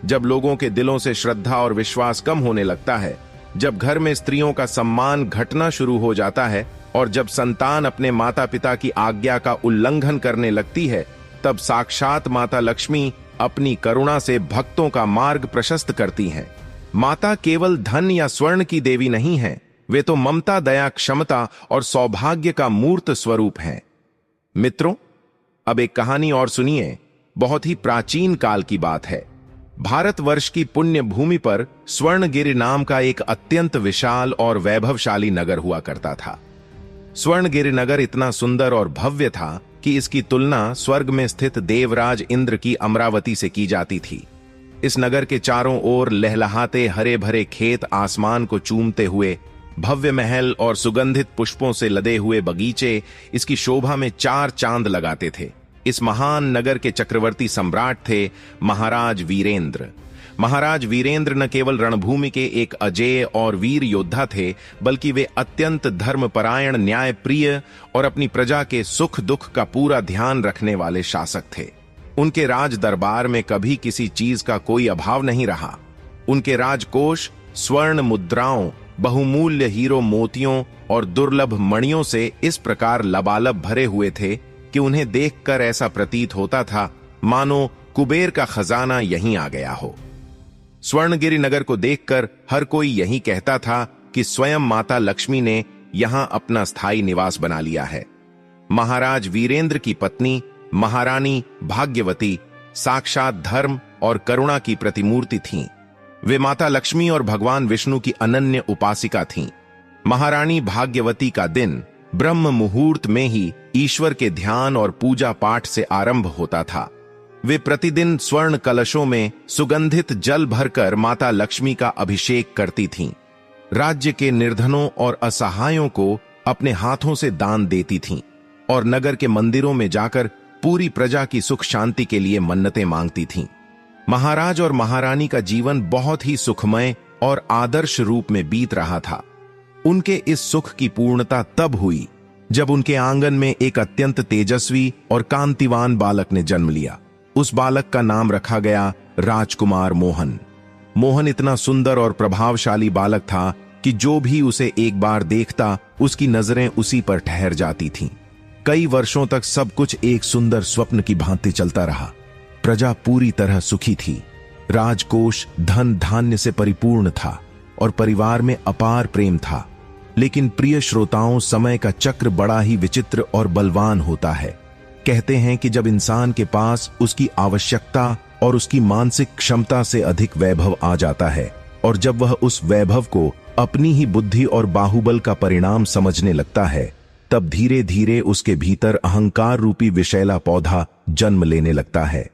जब लोगों के दिलों से श्रद्धा और विश्वास कम होने लगता है, जब घर में स्त्रियों का सम्मान घटना शुरू हो जाता है और जब संतान अपने माता पिता की आज्ञा का उल्लंघन करने लगती है, तब साक्षात माता लक्ष्मी अपनी करुणा से भक्तों का मार्ग प्रशस्त करती हैं। माता केवल धन या स्वर्ण की देवी नहीं है, वे तो ममता, दया, क्षमता और सौभाग्य का मूर्त स्वरूप हैं। मित्रों, अब एक कहानी और सुनिए। बहुत ही प्राचीन काल की बात है। भारतवर्ष की पुण्य भूमि पर स्वर्णगिरि नाम का एक अत्यंत विशाल और वैभवशाली नगर हुआ करता था। स्वर्णगिरि नगर इतना सुंदर और भव्य था कि इसकी तुलना स्वर्ग में स्थित देवराज इंद्र की अमरावती से की जाती थी। इस नगर के चारों ओर लहलहाते हरे भरे खेत आसमान को चूमते हुए, भव्य महल और सुगंधित पुष्पों से लदे हुए बगीचे इसकी शोभा में चार चांद लगाते थे। इस महान नगर के चक्रवर्ती सम्राट थे महाराज वीरेंद्र। महाराज वीरेंद्र न केवल रणभूमि के एक अजेय और वीर योद्धा थे, बल्कि वे अत्यंत धर्मपरायण, न्यायप्रिय और अपनी प्रजा के सुख दुख का पूरा ध्यान रखने वाले शासक थे। उनके राज दरबार में कभी किसी चीज का कोई अभाव नहीं रहा। उनके राजकोष स्वर्ण मुद्राओं, बहुमूल्य हीरो मोतियों और दुर्लभ मणियों से इस प्रकार लबालब भरे हुए थे कि उन्हें देखकर ऐसा प्रतीत होता था मानो कुबेर का खजाना यहीं आ गया हो। स्वर्णगिरि नगर को देखकर हर कोई यही कहता था कि स्वयं माता लक्ष्मी ने यहां अपना स्थायी निवास बना लिया है। महाराज वीरेंद्र की पत्नी महारानी भाग्यवती साक्षात धर्म और करुणा की प्रतिमूर्ति थीं। वे माता लक्ष्मी और भगवान विष्णु की अनन्य उपासिका थीं। महारानी भाग्यवती का दिन ब्रह्म मुहूर्त में ही ईश्वर के ध्यान और पूजा पाठ से आरंभ होता था। वे प्रतिदिन स्वर्ण कलशों में सुगंधित जल भरकर माता लक्ष्मी का अभिषेक करती थीं। राज्य के निर्धनों और असहायों को अपने हाथों से दान देती थीं और नगर के मंदिरों में जाकर पूरी प्रजा की सुख शांति के लिए मन्नतें मांगती थीं। महाराज और महारानी का जीवन बहुत ही सुखमय और आदर्श रूप में बीत रहा था। उनके इस सुख की पूर्णता तब हुई जब उनके आंगन में एक अत्यंत तेजस्वी और कांतिवान बालक ने जन्म लिया। उस बालक का नाम रखा गया राजकुमार मोहन। मोहन इतना सुंदर और प्रभावशाली बालक था कि जो भी उसे एक बार देखता, उसकी नजरें उसी पर ठहर जाती थीं। कई वर्षों तक सब कुछ एक सुंदर स्वप्न की भांति चलता रहा। प्रजा पूरी तरह सुखी थी। राजकोष धन धान्य से परिपूर्ण था और परिवार में अपार प्रेम था। लेकिन प्रिय श्रोताओं, समय का चक्र बड़ा ही विचित्र और बलवान होता है। कहते हैं कि जब इंसान के पास उसकी आवश्यकता और उसकी मानसिक क्षमता से अधिक वैभव आ जाता है और जब वह उस वैभव को अपनी ही बुद्धि और बाहुबल का परिणाम समझने लगता है, तब धीरे धीरे उसके भीतर अहंकार रूपी विषैला पौधा जन्म लेने लगता है।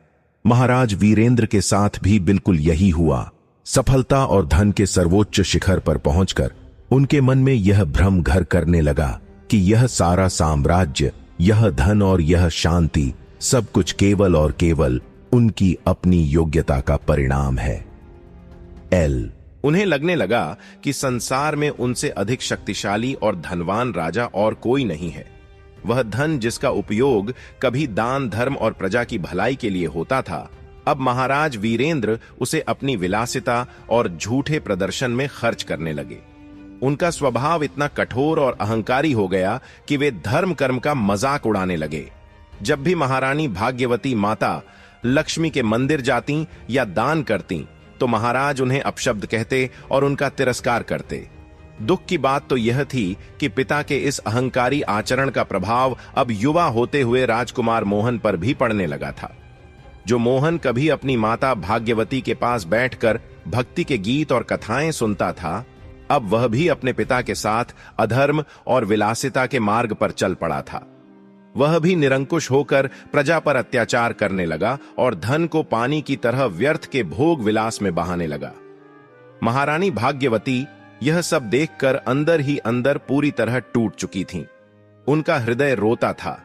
महाराज वीरेंद्र के साथ भी बिल्कुल यही हुआ। सफलता और धन के सर्वोच्च शिखर पर पहुंचकर उनके मन में यह भ्रम घर करने लगा कि यह सारा साम्राज्य, यह धन और यह शांति सब कुछ केवल और केवल उनकी अपनी योग्यता का परिणाम है। उन्हें लगने लगा कि संसार में उनसे अधिक शक्तिशाली और धनवान राजा और कोई नहीं है। वह धन जिसका उपयोग कभी दान धर्म और प्रजा की भलाई के लिए होता था, अब महाराज वीरेंद्र उसे अपनी विलासिता और झूठे प्रदर्शन में खर्च करने लगे। उनका स्वभाव इतना कठोर और अहंकारी हो गया कि वे धर्म कर्म का मजाक उड़ाने लगे। जब भी महारानी भाग्यवती माता लक्ष्मी के मंदिर जाती या दान करती तो महाराज उन्हें अपशब्द कहते और उनका तिरस्कार करते। दुख की बात तो यह थी कि पिता के इस अहंकारी आचरण का प्रभाव अब युवा होते हुए राजकुमार मोहन पर भी पड़ने लगा था। जो मोहन कभी अपनी माता भाग्यवती के पास बैठकर भक्ति के गीत और कथाएं सुनता था, अब वह भी अपने पिता के साथ अधर्म और विलासिता के मार्ग पर चल पड़ा था। वह भी निरंकुश होकर प्रजा पर अत्याचार करने लगा और धन को पानी की तरह व्यर्थ के भोग विलास में बहाने लगा। महारानी भाग्यवती यह सब देखकर अंदर ही अंदर पूरी तरह टूट चुकी थीं। उनका हृदय रोता था,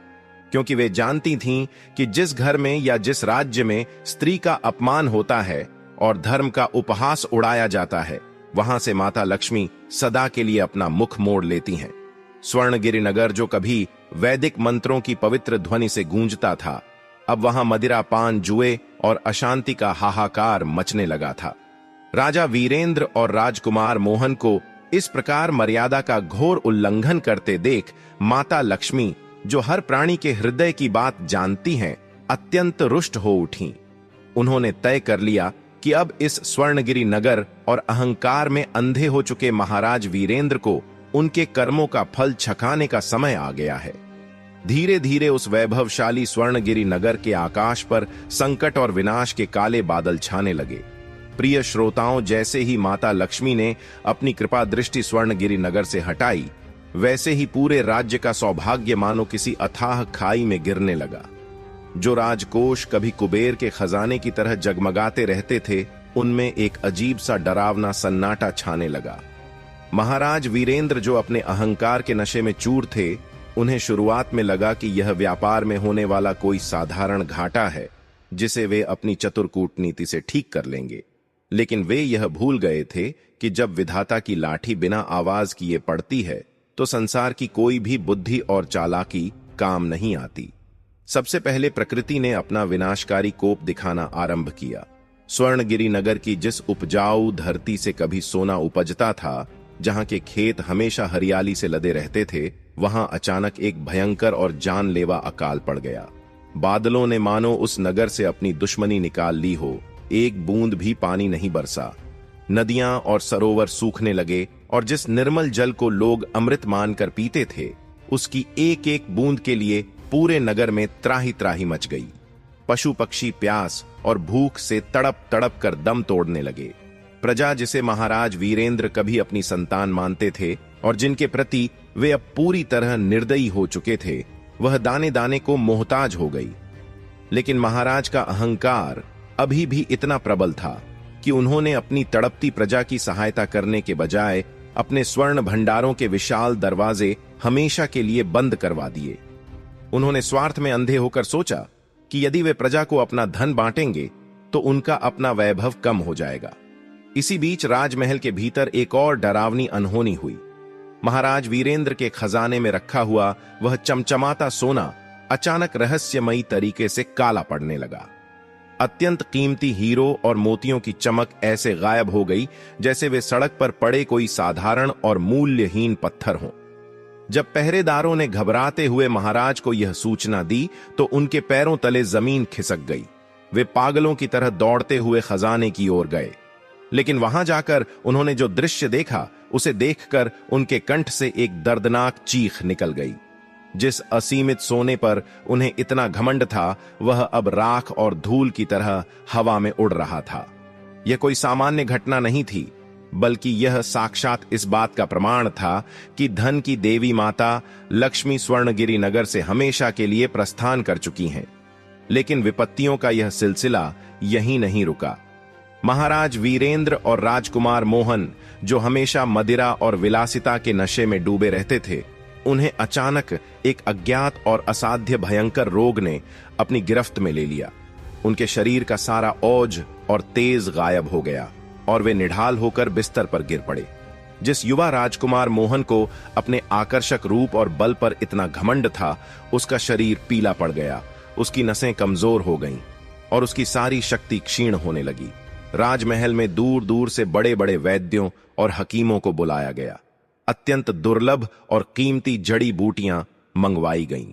क्योंकि वे जानती थीं कि जिस घर में या जिस राज्य में स्त्री का अपमान होता है और धर्म का उपहास उड़ाया जाता है, वहां से माता लक्ष्मी सदा के लिए अपना मुख मोड़ लेती हैं। स्वर्णगिरि नगर जो कभी वैदिक मंत्रों की पवित्र ध्वनि से गूंजता था, अब वहां मदिरा पान जुए और अशांति का हाहाकार मचने लगा था। राजा वीरेंद्र और राजकुमार मोहन को इस प्रकार मर्यादा का घोर उल्लंघन करते देख माता लक्ष्मी, जो हर प्राणी के हृदय की बात जानती हैं, अत्यंत रुष्ट हो उठी। उन्होंने तय कर लिया कि अब इस स्वर्णगिरि नगर और अहंकार में अंधे हो चुके महाराज वीरेंद्र को उनके कर्मों का फल छकाने का समय आ गया है। धीरे धीरे उस वैभवशाली स्वर्णगिरि नगर के आकाश पर संकट और विनाश के काले बादल छाने लगे। प्रिय श्रोताओं, जैसे ही माता लक्ष्मी ने अपनी कृपा दृष्टि स्वर्णगिरि नगर से हटाई, वैसे ही पूरे राज्य का सौभाग्य मानो किसी अथाह खाई में गिरने लगा। जो राजकोष कभी कुबेर के खजाने की तरह जगमगाते रहते थे, उनमें एक अजीब सा डरावना सन्नाटा छाने लगा। महाराज वीरेंद्र, जो अपने अहंकार के नशे में चूर थे, उन्हें शुरुआत में लगा कि यह व्यापार में होने वाला कोई साधारण घाटा है जिसे वे अपनी चतुर कूटनीति से ठीक कर लेंगे। लेकिन वे यह भूल गए थे कि जब विधाता की लाठी बिना आवाज किए पड़ती है तो संसार की कोई भी बुद्धि और चालाकी काम नहीं आती। सबसे पहले प्रकृति ने अपना विनाशकारी कोप दिखाना आरंभ किया। स्वर्णगिरि नगर की जिस उपजाऊ धरती से कभी सोना उपजता था, जहां के खेत हमेशा हरियाली से लदे रहते थे, वहां अचानक एक भयंकर और जानलेवा अकाल पड़ गया। बादलों ने मानो उस नगर से अपनी दुश्मनी निकाल ली हो। एक बूंद भी पानी नहीं बरसा। नदियां और सरोवर सूखने लगे और जिस निर्मल जल को लोग अमृत मानकर पीते थे, उसकी एक एक बूंद के लिए पूरे नगर में त्राही त्राही मच गई। पशु पक्षी प्यास और भूख से तड़प तड़प कर दम तोड़ने लगे। प्रजा, जिसे महाराज वीरेंद्र कभी अपनी संतान मानते थे और जिनके प्रति वे अब पूरी तरह निर्दयी हो चुके थे, वह दाने दाने को मोहताज हो गई। लेकिन महाराज का अहंकार अभी भी इतना प्रबल था कि उन्होंने अपनी तड़पती प्रजा की सहायता करने के बजाय अपने स्वर्ण भंडारों के विशाल दरवाजे हमेशा के लिए बंद करवा दिए। उन्होंने स्वार्थ में अंधे होकर सोचा कि यदि वे प्रजा को अपना धन बांटेंगे तो उनका अपना वैभव कम हो जाएगा। इसी बीच राजमहल के भीतर एक और डरावनी अनहोनी हुई। महाराज वीरेंद्र के खजाने में रखा हुआ वह चमचमाता सोना अचानक रहस्यमयी तरीके से काला पड़ने लगा। अत्यंत कीमती हीरो और मोतियों की चमक ऐसे गायब हो गई जैसे वे सड़क पर पड़े कोई साधारण और मूल्यहीन पत्थर हों। जब पहरेदारों ने घबराते हुए महाराज को यह सूचना दी तो उनके पैरों तले जमीन खिसक गई। वे पागलों की तरह दौड़ते हुए खजाने की ओर गए, लेकिन वहां जाकर उन्होंने जो दृश्य देखा, उसे देखकर उनके कंठ से एक दर्दनाक चीख निकल गई। जिस असीमित सोने पर उन्हें इतना घमंड था, वह अब राख और धूल की तरह हवा में उड़ रहा था। यह कोई सामान्य घटना नहीं थी, बल्कि यह साक्षात इस बात का प्रमाण था कि धन की देवी माता लक्ष्मी स्वर्णगिरी नगर से हमेशा के लिए प्रस्थान कर चुकी हैं। लेकिन विपत्तियों का यह सिलसिला यहीं नहीं रुका। महाराज वीरेंद्र और राजकुमार मोहन, जो हमेशा मदिरा और विलासिता के नशे में डूबे रहते थे, उन्हें अचानक एक अज्ञात और असाध्य भयंकर रोग ने अपनी गिरफ्त में ले लिया। उनके शरीर का सारा औज और तेज गायब हो गया और वे निढाल होकर बिस्तर पर गिर पड़े। जिस युवा राजकुमार मोहन को अपने आकर्षक रूप और बल पर इतना घमंड था, उसका शरीर पीला पड़ गया, उसकी नसें कमजोर हो गईं और उसकी सारी शक्ति क्षीण होने लगी। राजमहल में दूर दूर से बड़े बड़े वैद्यों और हकीमों को बुलाया गया। अत्यंत दुर्लभ और कीमती जड़ी बूटियां मंगवाई गईं,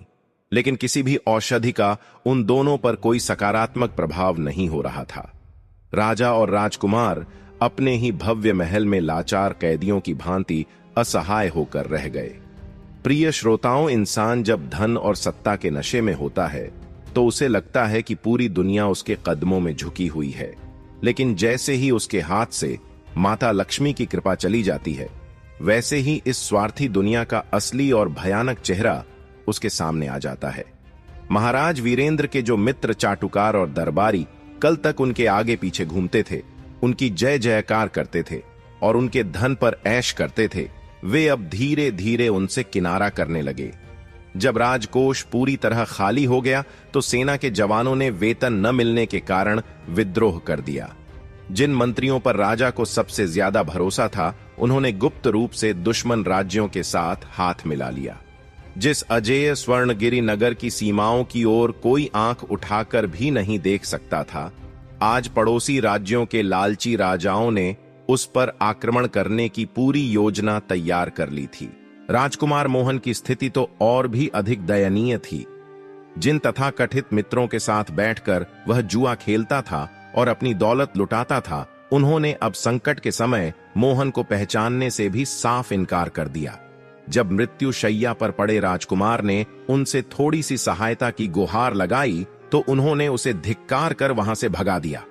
लेकिन किसी भी औषधि का उन दोनों पर कोई सकारात्मक प्रभाव नहीं हो रहा था। राजा और राजकुमार अपने ही भव्य महल में लाचार कैदियों की भांति असहाय होकर रह गए। प्रिय श्रोताओं, इंसान जब धन और सत्ता के नशे में होता है तो उसे लगता है कि पूरी दुनिया उसके कदमों में झुकी हुई है, लेकिन जैसे ही उसके हाथ से माता लक्ष्मी की कृपा चली जाती है, वैसे ही इस स्वार्थी दुनिया का असली और भयानक चेहरा उसके सामने आ जाता है। महाराज वीरेंद्र के जो मित्र चाटुकार और दरबारी कल तक उनके आगे पीछे घूमते थे, उनकी जय जयकार करते थे और उनके धन पर ऐश करते थे, वे अब धीरे धीरे उनसे किनारा करने लगे। जब राजकोष पूरी तरह खाली हो गया तो सेना के जवानों ने वेतन न मिलने के कारण विद्रोह कर दिया। जिन मंत्रियों पर राजा को सबसे ज्यादा भरोसा था, उन्होंने गुप्त रूप से दुश्मन राज्यों के साथ हाथ मिला लिया। जिस अजेय स्वर्णगिरी नगर की सीमाओं की ओर कोई आंख उठाकर भी नहीं देख सकता था, आज पड़ोसी राज्यों के लालची राजाओं ने उस पर आक्रमण करने की पूरी योजना तैयार कर ली थी। राजकुमार मोहन की स्थिति तो और भी अधिक दयनीय थी। जिन तथाकथित मित्रों के साथ बैठकर वह जुआ खेलता था और अपनी दौलत लुटाता था, उन्होंने अब संकट के समय मोहन को पहचानने से भी साफ इनकार कर दिया। जब मृत्यु शैया पर पड़े राजकुमार ने उनसे थोड़ी सी सहायता की गुहार लगाई तो उन्होंने उसे धिक्कार कर वहां से भगा दिया।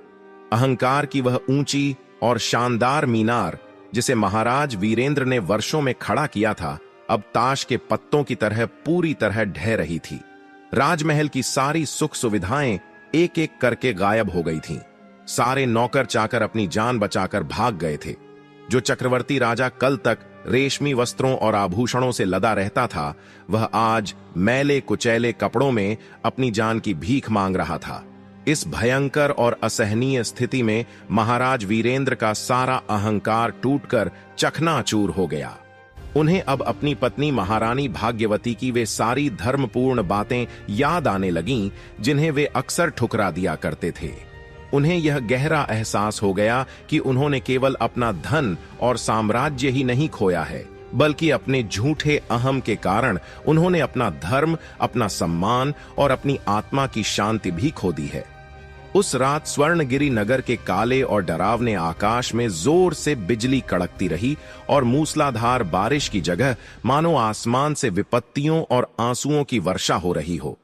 अहंकार की वह ऊंची और शानदार मीनार, जिसे महाराज वीरेंद्र ने वर्षों में खड़ा किया था, अब ताश के पत्तों की तरह पूरी तरह ढह रही थी। राजमहल की सारी सुख सुविधाएं एक एक करके गायब हो गई थीं। सारे नौकर चाकर अपनी जान बचाकर भाग गए थे। जो चक्रवर्ती राजा कल तक रेशमी वस्त्रों और आभूषणों से लदा रहता था, वह आज मैले कुचैले कपड़ों में अपनी जान की भीख मांग रहा था। इस भयंकर और असहनीय स्थिति में महाराज वीरेंद्र का सारा अहंकार टूटकर चकनाचूर हो गया। उन्हें अब अपनी पत्नी महारानी भाग्यवती की वे सारी धर्मपूर्ण बातें याद आने लगीं, जिन्हें वे अक्सर ठुकरा दिया करते थे। उन्हें यह गहरा एहसास हो गया कि उन्होंने केवल अपना धन और साम्राज्य ही नहीं खोया है, बल्कि अपने झूठे अहम के कारण उन्होंने अपना धर्म, अपना सम्मान और अपनी आत्मा की शांति भी खो दी है। उस रात स्वर्णगिरी नगर के काले और डरावने आकाश में जोर से बिजली कड़कती रही और मूसलाधार बारिश की जगह मानो आसमान से विपत्तियों और आंसुओं की वर्षा हो रही हो।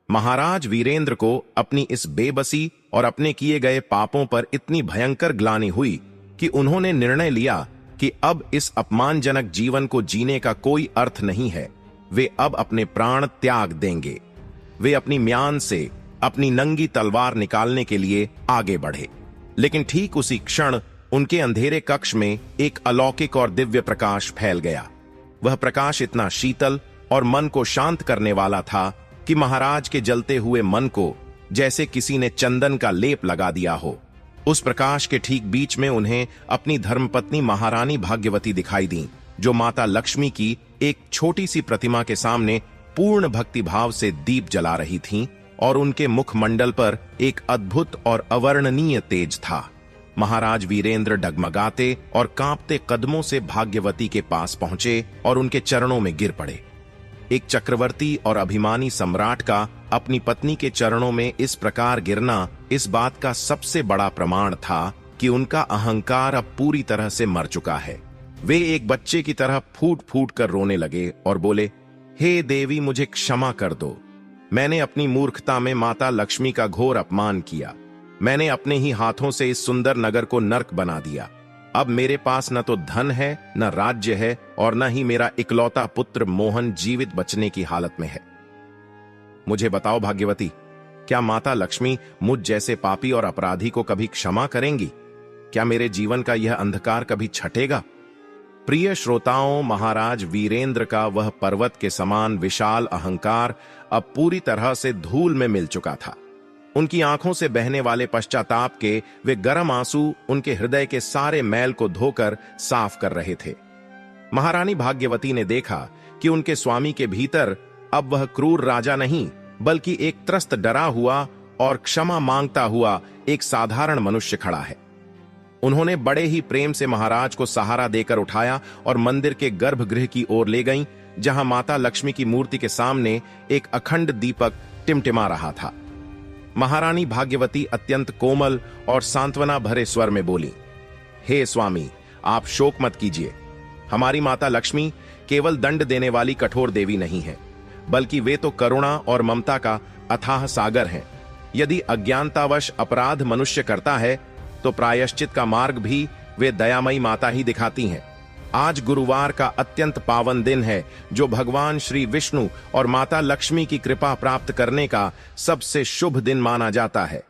महाराज वीरेंद्र को अपनी इस बेबसी और अपने किए गए पापों पर इतनी भयंकर ग्लानि हुई कि उन्होंने निर्णय लिया कि अब इस अपमानजनक जीवन को जीने का कोई अर्थ नहीं है। वे अब अपने प्राण त्याग देंगे। वे अपनी म्यान से अपनी नंगी तलवार निकालने के लिए आगे बढ़े। लेकिन ठीक उसी क्षण उनके अंधेरे कक्ष में एक अलौकिक और दिव्य प्रकाश फैल गया। वह प्रकाश इतना शीतल और मन को शांत करने वाला था कि महाराज के जलते हुए मन को जैसे किसी ने चंदन का लेप लगा दिया हो। उस प्रकाश के ठीक बीच में उन्हें अपनी धर्मपत्नी महारानी भाग्यवती दिखाई दी, जो माता लक्ष्मी की एक छोटी सी प्रतिमा के सामने पूर्ण भक्तिभाव से दीप जला रही थीं और उनके मुखमंडल पर एक अद्भुत और अवर्णनीय तेज था। महाराज वीरेंद्र डगमगाते और कांपते कदमों से भाग्यवती के पास पहुंचे और उनके चरणों में गिर पड़े। एक चक्रवर्ती और अभिमानी सम्राट का अपनी पत्नी के चरणों में इस प्रकार गिरना इस बात का सबसे बड़ा प्रमाण था कि उनका अहंकार अब पूरी तरह से मर चुका है। वे एक बच्चे की तरह फूट फूट कर रोने लगे और बोले, हे देवी, मुझे क्षमा कर दो। मैंने अपनी मूर्खता में माता लक्ष्मी का घोर अपमान किया। मैंने अपने ही हाथों से इस सुंदर नगर को नर्क बना दिया। अब मेरे पास न तो धन है, न राज्य है, और न ही मेरा इकलौता पुत्र मोहन जीवित बचने की हालत में है। मुझे बताओ भाग्यवती, क्या माता लक्ष्मी मुझ जैसे पापी और अपराधी को कभी क्षमा करेंगी? क्या मेरे जीवन का यह अंधकार कभी छटेगा? प्रिय श्रोताओं, महाराज वीरेंद्र का वह पर्वत के समान विशाल अहंकार अब पूरी तरह से धूल में मिल चुका था। उनकी आंखों से बहने वाले पश्चाताप के वे गर्म आंसू उनके हृदय के सारे मैल को धोकर साफ कर रहे थे। महारानी भाग्यवती ने देखा कि उनके स्वामी के भीतर अब वह क्रूर राजा नहीं, बल्कि एक त्रस्त, डरा हुआ और क्षमा मांगता हुआ एक साधारण मनुष्य खड़ा है। उन्होंने बड़े ही प्रेम से महाराज को सहारा देकर उठाया और मंदिर के गर्भगृह की ओर ले गईं, जहां माता लक्ष्मी की मूर्ति के सामने एक अखंड दीपक टिमटिमा रहा था। महारानी भाग्यवती अत्यंत कोमल और सांत्वना भरे स्वर में बोली, हे स्वामी, आप शोक मत कीजिए। हमारी माता लक्ष्मी केवल दंड देने वाली कठोर देवी नहीं है, बल्कि वे तो करुणा और ममता का अथाह सागर हैं। यदि अज्ञानतावश अपराध मनुष्य करता है तो प्रायश्चित का मार्ग भी वे दयामयी माता ही दिखाती हैं। आज गुरुवार का अत्यंत पावन दिन है, जो भगवान श्री विष्णु और माता लक्ष्मी की कृपा प्राप्त करने का सबसे शुभ दिन माना जाता है।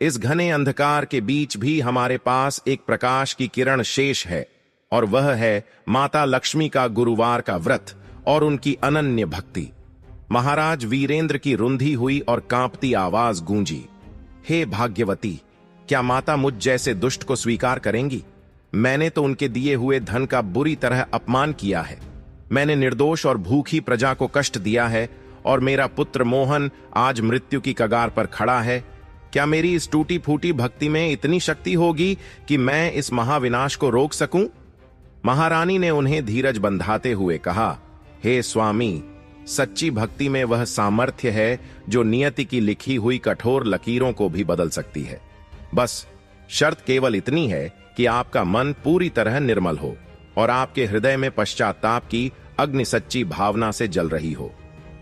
इस घने अंधकार के बीच भी हमारे पास एक प्रकाश की किरण शेष है, और वह है माता लक्ष्मी का गुरुवार का व्रत और उनकी अनन्य भक्ति। महाराज वीरेंद्र की रुंधी हुई और कांपती आवाज गूंजी, हे भाग्यवती, क्या माता मुझ जैसे दुष्ट को स्वीकार करेंगी? मैंने तो उनके दिए हुए धन का बुरी तरह अपमान किया है। मैंने निर्दोष और भूखी प्रजा को कष्ट दिया है, और मेरा पुत्र मोहन आज मृत्यु की कगार पर खड़ा है। क्या मेरी इस टूटी फूटी भक्ति में इतनी शक्ति होगी कि मैं इस महाविनाश को रोक सकूं? महारानी ने उन्हें धीरज बंधाते हुए कहा, हे स्वामी, सच्ची भक्ति में वह सामर्थ्य है जो नियति की लिखी हुई कठोर लकीरों को भी बदल सकती है। बस शर्त केवल इतनी है कि आपका मन पूरी तरह निर्मल हो और आपके हृदय में पश्चाताप की अग्नि सच्ची भावना से जल रही हो।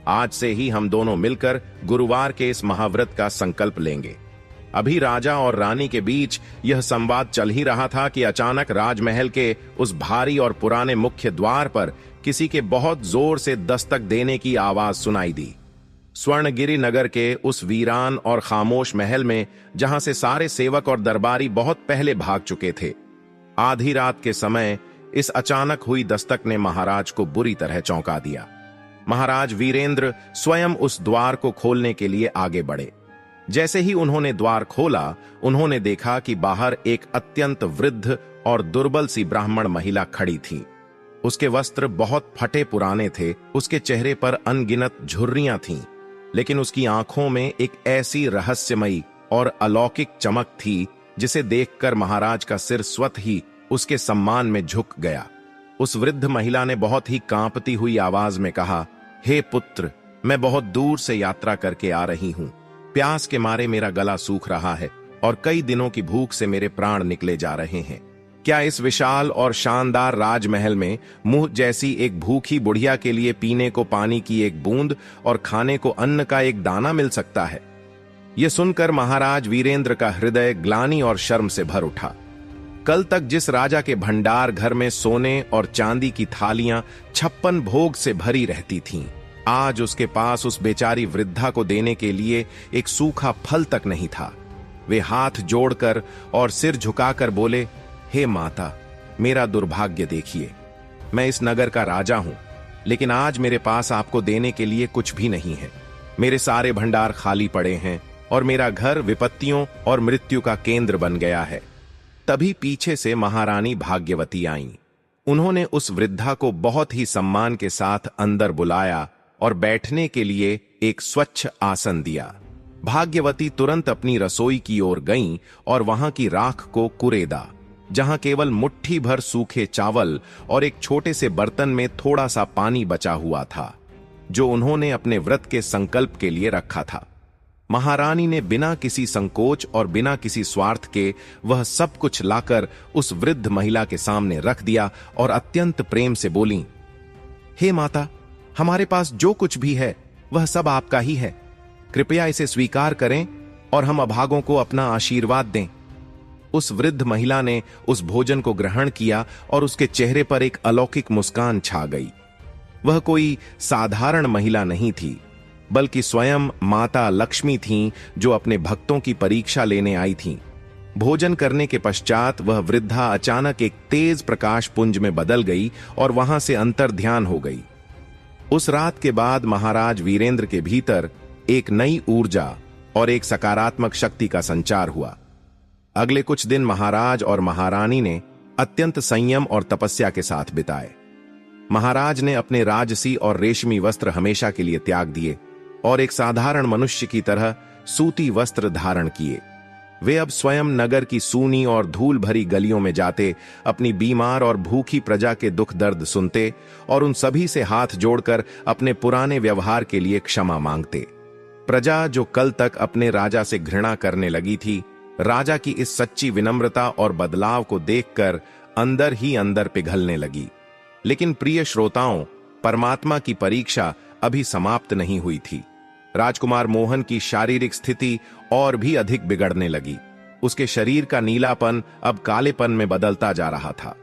आज से ही हम दोनों मिलकर गुरुवार के इस महाव्रत का संकल्प लेंगे। अभी राजा और रानी के बीच यह संवाद चल ही रहा था कि अचानक राजमहल के उस भारी और पुराने मुख्य द्वार पर किसी के बहुत जोर से दस्तक देने की आवाज सुनाई दी। स्वर्णगिरी नगर के उस वीरान और खामोश महल में, जहां से सारे सेवक और दरबारी बहुत पहले भाग चुके थे, आधी रात के समय इस अचानक हुई दस्तक ने महाराज को बुरी तरह चौंका दिया। महाराज वीरेंद्र स्वयं उस द्वार को खोलने के लिए आगे बढ़े। जैसे ही उन्होंने द्वार खोला, उन्होंने देखा कि बाहर एक अत्यंत वृद्ध और दुर्बल सी ब्राह्मण महिला खड़ी थी। उसके वस्त्र बहुत फटे पुराने थे, उसके चेहरे पर अनगिनत झुर्रियां थीं, लेकिन उसकी आंखों में एक ऐसी रहस्यमयी और अलौकिक चमक थी जिसे देखकर महाराज का सिर स्वतः ही उसके सम्मान में झुक गया। उस वृद्ध महिला ने बहुत ही कांपती हुई आवाज में कहा, हे पुत्र, मैं बहुत दूर से यात्रा करके आ रही हूं। प्यास के मारे मेरा गला सूख रहा है और कई दिनों की भूख से मेरे प्राण निकले जा रहे हैं। क्या इस विशाल और शानदार राजमहल में मुझ जैसी एक भूखी बुढ़िया के लिए पीने को पानी की एक बूंद और खाने को अन्न का एक दाना मिल सकता है? यह सुनकर महाराज वीरेंद्र का हृदय ग्लानि और शर्म से भर उठा। कल तक जिस राजा के भंडार घर में सोने और चांदी की थालियां 56 भोग से भरी रहती थीं, आज उसके पास उस बेचारी वृद्धा को देने के लिए एक सूखा फल तक नहीं था। वे हाथ जोड़कर और सिर झुकाकर बोले, हे माता, मेरा दुर्भाग्य देखिए। मैं इस नगर का राजा हूं, लेकिन आज मेरे पास आपको देने के लिए कुछ भी नहीं है। मेरे सारे भंडार खाली पड़े हैं और मेरा घर विपत्तियों और मृत्यु का केंद्र बन गया है। तभी पीछे से महारानी भाग्यवती आईं। उन्होंने उस वृद्धा को बहुत ही सम्मान के साथ अंदर बुलाया और बैठने के लिए एक स्वच्छ आसन दिया। भाग्यवती तुरंत अपनी रसोई की ओर गईं और वहां की राख को कुरेदा, जहां केवल मुट्ठी भर सूखे चावल और एक छोटे से बर्तन में थोड़ा सा पानी बचा हुआ था, जो उन्होंने अपने व्रत के संकल्प के लिए रखा था। महारानी ने बिना किसी संकोच और बिना किसी स्वार्थ के वह सब कुछ लाकर उस वृद्ध महिला के सामने रख दिया और अत्यंत प्रेम से बोली, हे माता, हमारे पास जो कुछ भी है वह सब आपका ही है। कृपया इसे स्वीकार करें और हम अभागों को अपना आशीर्वाद दें। उस वृद्ध महिला ने उस भोजन को ग्रहण किया और उसके चेहरे पर एक अलौकिक मुस्कान छा गई। वह कोई साधारण महिला नहीं थी, बल्कि स्वयं माता लक्ष्मी थीं, जो अपने भक्तों की परीक्षा लेने आई थीं। भोजन करने के पश्चात वह वृद्धा अचानक एक तेज प्रकाश पुंज में बदल गई और वहां से अंतर ध्यान हो गई। उस रात के बाद महाराज वीरेंद्र के भीतर एक नई ऊर्जा और एक सकारात्मक शक्ति का संचार हुआ। अगले कुछ दिन महाराज और महारानी ने अत्यंत संयम और तपस्या के साथ बिताए। महाराज ने अपने राजसी और रेशमी वस्त्र हमेशा के लिए त्याग दिए और एक साधारण मनुष्य की तरह सूती वस्त्र धारण किए। वे अब स्वयं नगर की सूनी और धूल भरी गलियों में जाते, अपनी बीमार और भूखी प्रजा के दुख दर्द सुनते और उन सभी से हाथ जोड़कर अपने पुराने व्यवहार के लिए क्षमा मांगते। प्रजा जो कल तक अपने राजा से घृणा करने लगी थी, राजा की इस सच्ची विनम्रता और बदलाव को देखकर अंदर ही अंदर पिघलने लगी। लेकिन प्रिय श्रोताओं, परमात्मा की परीक्षा अभी समाप्त नहीं हुई थी। राजकुमार मोहन की शारीरिक स्थिति और भी अधिक बिगड़ने लगी। उसके शरीर का नीलापन अब कालेपन में बदलता जा रहा था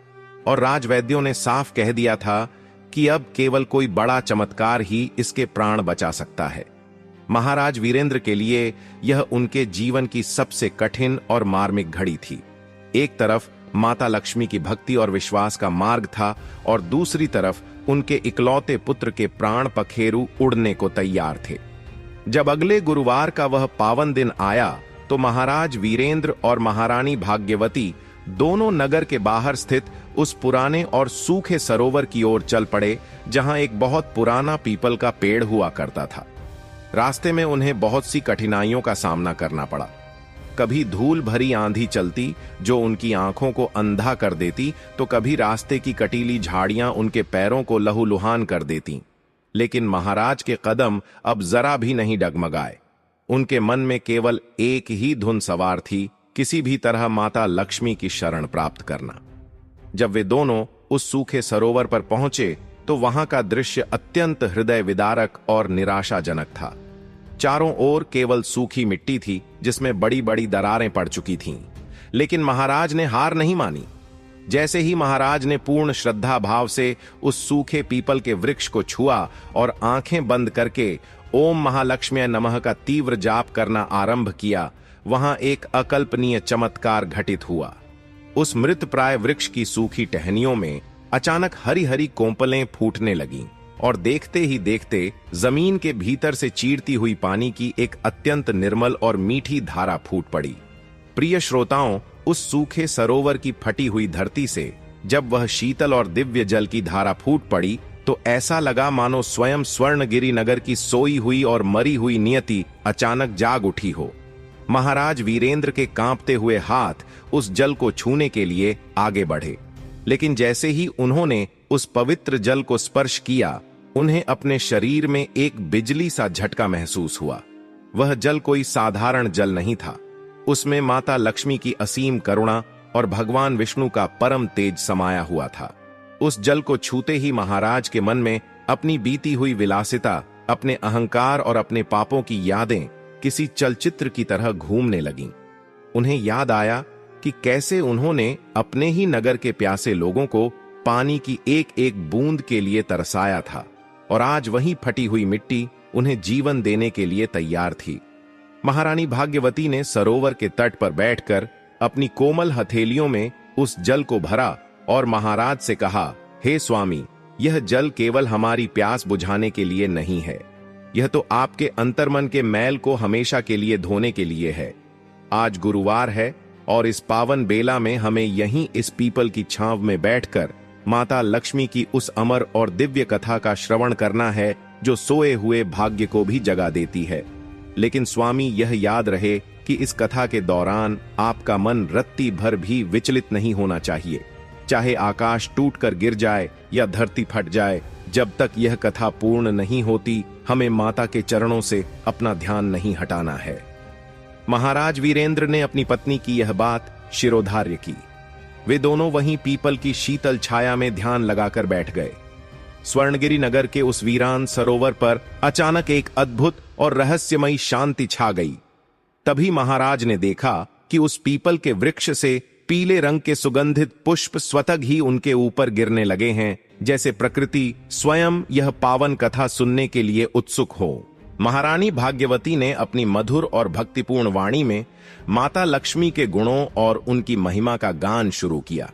और राजवैद्यों ने साफ कह दिया था कि अब केवल कोई बड़ा चमत्कार ही इसके प्राण बचा सकता है। महाराज वीरेंद्र के लिए यह उनके जीवन की सबसे कठिन और मार्मिक घड़ी थी। एक तरफ माता लक्ष्मी की भक्ति और विश्वास का मार्ग था और दूसरी तरफ उनके इकलौते पुत्र के प्राण पखेरु उड़ने को तैयार थे। जब अगले गुरुवार का वह पावन दिन आया तो महाराज वीरेंद्र और महारानी भाग्यवती दोनों नगर के बाहर स्थित उस पुराने और सूखे सरोवर की ओर चल पड़े, जहां एक बहुत पुराना पीपल का पेड़ हुआ करता था। रास्ते में उन्हें बहुत सी कठिनाइयों का सामना करना पड़ा। कभी धूल भरी आंधी चलती जो उनकी आंखों को अंधा कर देती, तो कभी रास्ते की कटीली झाड़ियां उनके पैरों को लहूलुहान कर देती। लेकिन महाराज के कदम अब जरा भी नहीं डगमगाए। उनके मन में केवल एक ही धुन सवार थी, किसी भी तरह माता लक्ष्मी की शरण प्राप्त करना। जब वे दोनों उस सूखे सरोवर पर पहुंचे तो वहां का दृश्य अत्यंत हृदय विदारक और निराशाजनक था। चारों ओर केवल सूखी मिट्टी थी, जिसमें बड़ी बड़ी दरारें पड़ चुकी थीं। लेकिन महाराज ने हार नहीं मानी। जैसे ही महाराज ने पूर्ण श्रद्धा भाव से उस सूखे पीपल के वृक्ष को छुआ और आंखें बंद करके ओम महालक्ष्म्यै नमः का तीव्र जाप करना आरंभ किया, वहां एक अकल्पनीय चमत्कार घटित हुआ। उस मृत प्राय वृक्ष की सूखी टहनियों में अचानक हरी हरी कोंपलें फूटने लगीं और देखते ही देखते जमीन के भीतर से चीरती हुई पानी की एक अत्यंत निर्मल और मीठी धारा फूट पड़ी। प्रिय श्रोताओं, उस सूखे सरोवर की फटी हुई धरती से जब वह शीतल और दिव्य जल की धारा फूट पड़ी तो ऐसा लगा मानो स्वयं स्वर्णगिरी नगर की सोई हुई और मरी हुई नियति अचानक जाग उठी हो। महाराज वीरेंद्र के कांपते हुए हाथ उस जल को छूने के लिए आगे बढ़े, लेकिन जैसे ही उन्होंने उस पवित्र जल को स्पर्श किया, उन्हें अपने शरीर में एक बिजली सा झटका महसूस हुआ। वह जल कोई साधारण जल नहीं था, उसमें माता लक्ष्मी की असीम करुणा और भगवान विष्णु का परम तेज समाया हुआ था। उस जल को छूते ही महाराज के मन में अपनी बीती हुई विलासिता, अपने अहंकार और अपने पापों की यादें किसी चलचित्र की तरह घूमने लगीं। उन्हें याद आया कि कैसे उन्होंने अपने ही नगर के प्यासे लोगों को पानी की एक एक बूंद के लिए तरसाया था और आज वही फटी हुई मिट्टी उन्हें जीवन देने के लिए तैयार थी। महारानी भाग्यवती ने सरोवर के तट पर बैठकर अपनी कोमल हथेलियों में उस जल को भरा और महाराज से कहा, हे स्वामी, यह जल केवल हमारी प्यास बुझाने के लिए नहीं है, यह तो आपके अंतर्मन के मैल को हमेशा के लिए धोने के लिए है। आज गुरुवार है और इस पावन बेला में हमें यहीं इस पीपल की छांव में बैठकर माता लक्ष्मी की उस अमर और दिव्य कथा का श्रवण करना है, जो सोए हुए भाग्य को भी जगा देती है। लेकिन स्वामी, यह याद रहे कि इस कथा के दौरान आपका मन रत्ती भर भी विचलित नहीं होना चाहिए। चाहे आकाश टूटकर गिर जाए या धरती फट जाए, जब तक यह कथा पूर्ण नहीं होती, हमें माता के चरणों से अपना ध्यान नहीं हटाना है। महाराज वीरेंद्र ने अपनी पत्नी की यह बात शिरोधार्य की। वे दोनों वहीं पीपल की शीतल छाया में ध्यान लगाकर बैठ गए। स्वर्णगिरी नगर के उस वीरान सरोवर पर अचानक एक अद्भुत और रहस्यमयी शांति छा गई। तभी महाराज ने देखा कि उस पीपल के वृक्ष से पीले रंग के सुगंधित पुष्प स्वतः ही उनके ऊपर गिरने लगे हैं, जैसे प्रकृति स्वयं यह पावन कथा सुनने के लिए उत्सुक हो। महारानी भाग्यवती ने अपनी मधुर और भक्तिपूर्ण वाणी में माता लक्ष्मी के गुणों और उनकी महिमा का गान शुरू किया।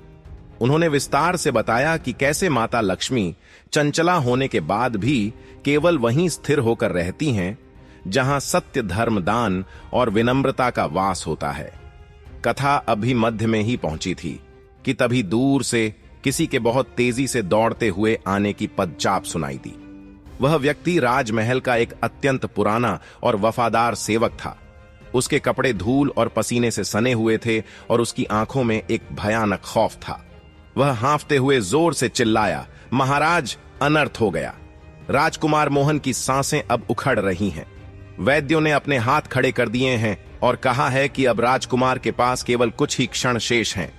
उन्होंने विस्तार से बताया कि कैसे माता लक्ष्मी चंचला होने के बाद भी केवल वहीं स्थिर होकर रहती हैं जहां सत्य, धर्म, दान और विनम्रता का वास होता है। कथा अभी मध्य में ही पहुंची थी कि तभी दूर से किसी के बहुत तेजी से दौड़ते हुए आने की पदचाप सुनाई दी। वह व्यक्ति राजमहल का एक अत्यंत पुराना और वफादार सेवक था। उसके कपड़े धूल और पसीने से सने हुए थे और उसकी आंखों में एक भयानक खौफ था। वह हांफते हुए जोर से चिल्लाया, महाराज, अनर्थ हो गया। राजकुमार मोहन की सांसें अब उखड़ रही हैं। वैद्यों ने अपने हाथ खड़े कर दिए हैं और कहा है कि अब राजकुमार के पास केवल कुछ ही क्षण शेष हैं।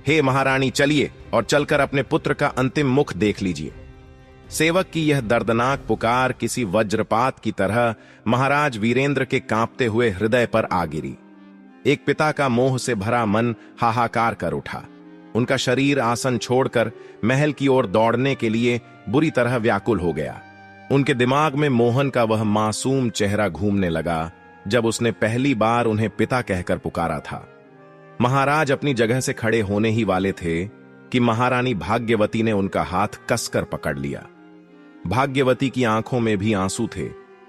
हे महारानी, चलिए और चलकर अपने पुत्र का अंतिम मुख देख लीजिए। सेवक की यह दर्दनाक पुकार किसी वज्रपात की तरह महाराज वीरेंद्र के कांपते हुए हृदय पर आ गिरी। एक पिता का मोह से भरा मन हाहाकार कर उठा। उनका शरीर आसन छोड़कर महल की ओर दौड़ने के लिए बुरी तरह व्याकुल हो गया। उनके दिमाग में मोहन का वह मासूम चेहरा घूमने लगा जब उसने पहली बार उन्हें पिता कहकर पुकारा था। महाराज अपनी जगह से खड़े होने ही वाले थे कि महारानी भाग्यवती ने उनका हाथ कसकर पकड़ लिया। भाग्यवती की आंखों में भी आंसू थे,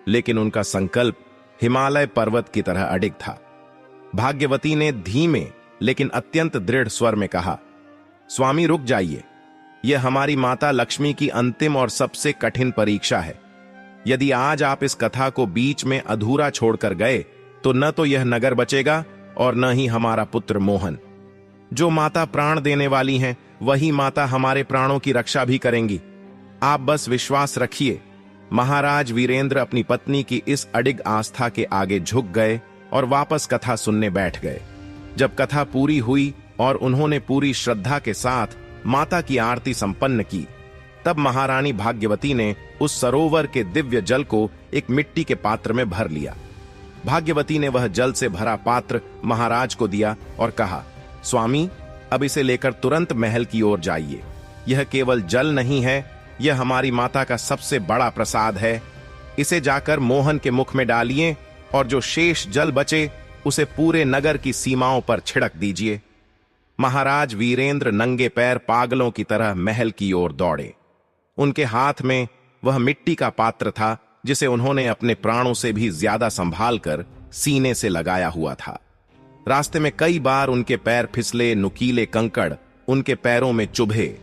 लेकिन उनका संकल्प हिमालय पर्वत की तरह अडिग था। भाग्यवती ने धीमे लेकिन अत्यंत दृढ़ स्वर में कहा, स्वामी रुक जाइए। यह हमारी माता लक्ष्मी की अंतिम और सबसे कठिन परीक्षा है। यदि आज आप इस कथा को बीच में अधूरा छोड़कर गए तो न तो यह नगर बचेगा और न ही हमारा पुत्र मोहन। जो माता प्राण देने वाली हैं, वही माता हमारे प्राणों की रक्षा भी करेंगी। आप बस विश्वास रखिए। महाराज वीरेंद्र अपनी पत्नी की इस अडिग आस्था के आगे झुक गए और वापस कथा सुनने बैठ गए। जब कथा पूरी हुई और उन्होंने पूरी श्रद्धा के साथ माता की आरती संपन्न की, तब महारानी भाग्यवती ने उस सरोवर के दिव्य जल को एक मिट्टी के पात्र में भर लिया। भाग्यवती ने वह जल से भरा पात्र महाराज को दिया और कहा, स्वामी, अब इसे लेकर तुरंत महल की ओर जाइए। यह केवल जल नहीं है, यह हमारी माता का सबसे बड़ा प्रसाद है। इसे जाकर मोहन के मुख में डालिए और जो शेष जल बचे उसे पूरे नगर की सीमाओं पर छिड़क दीजिए। महाराज वीरेंद्र नंगे पैर पागलों की तरह महल की ओर दौड़े। उनके हाथ में वह मिट्टी का पात्र था जिसे उन्होंने अपने प्राणों से भी ज्यादा संभाल कर सीने से लगाया हुआ था। रास्ते में कई बार उनके पैर फिसले, नुकीले कंकड़ उनके पैरों में चुभे,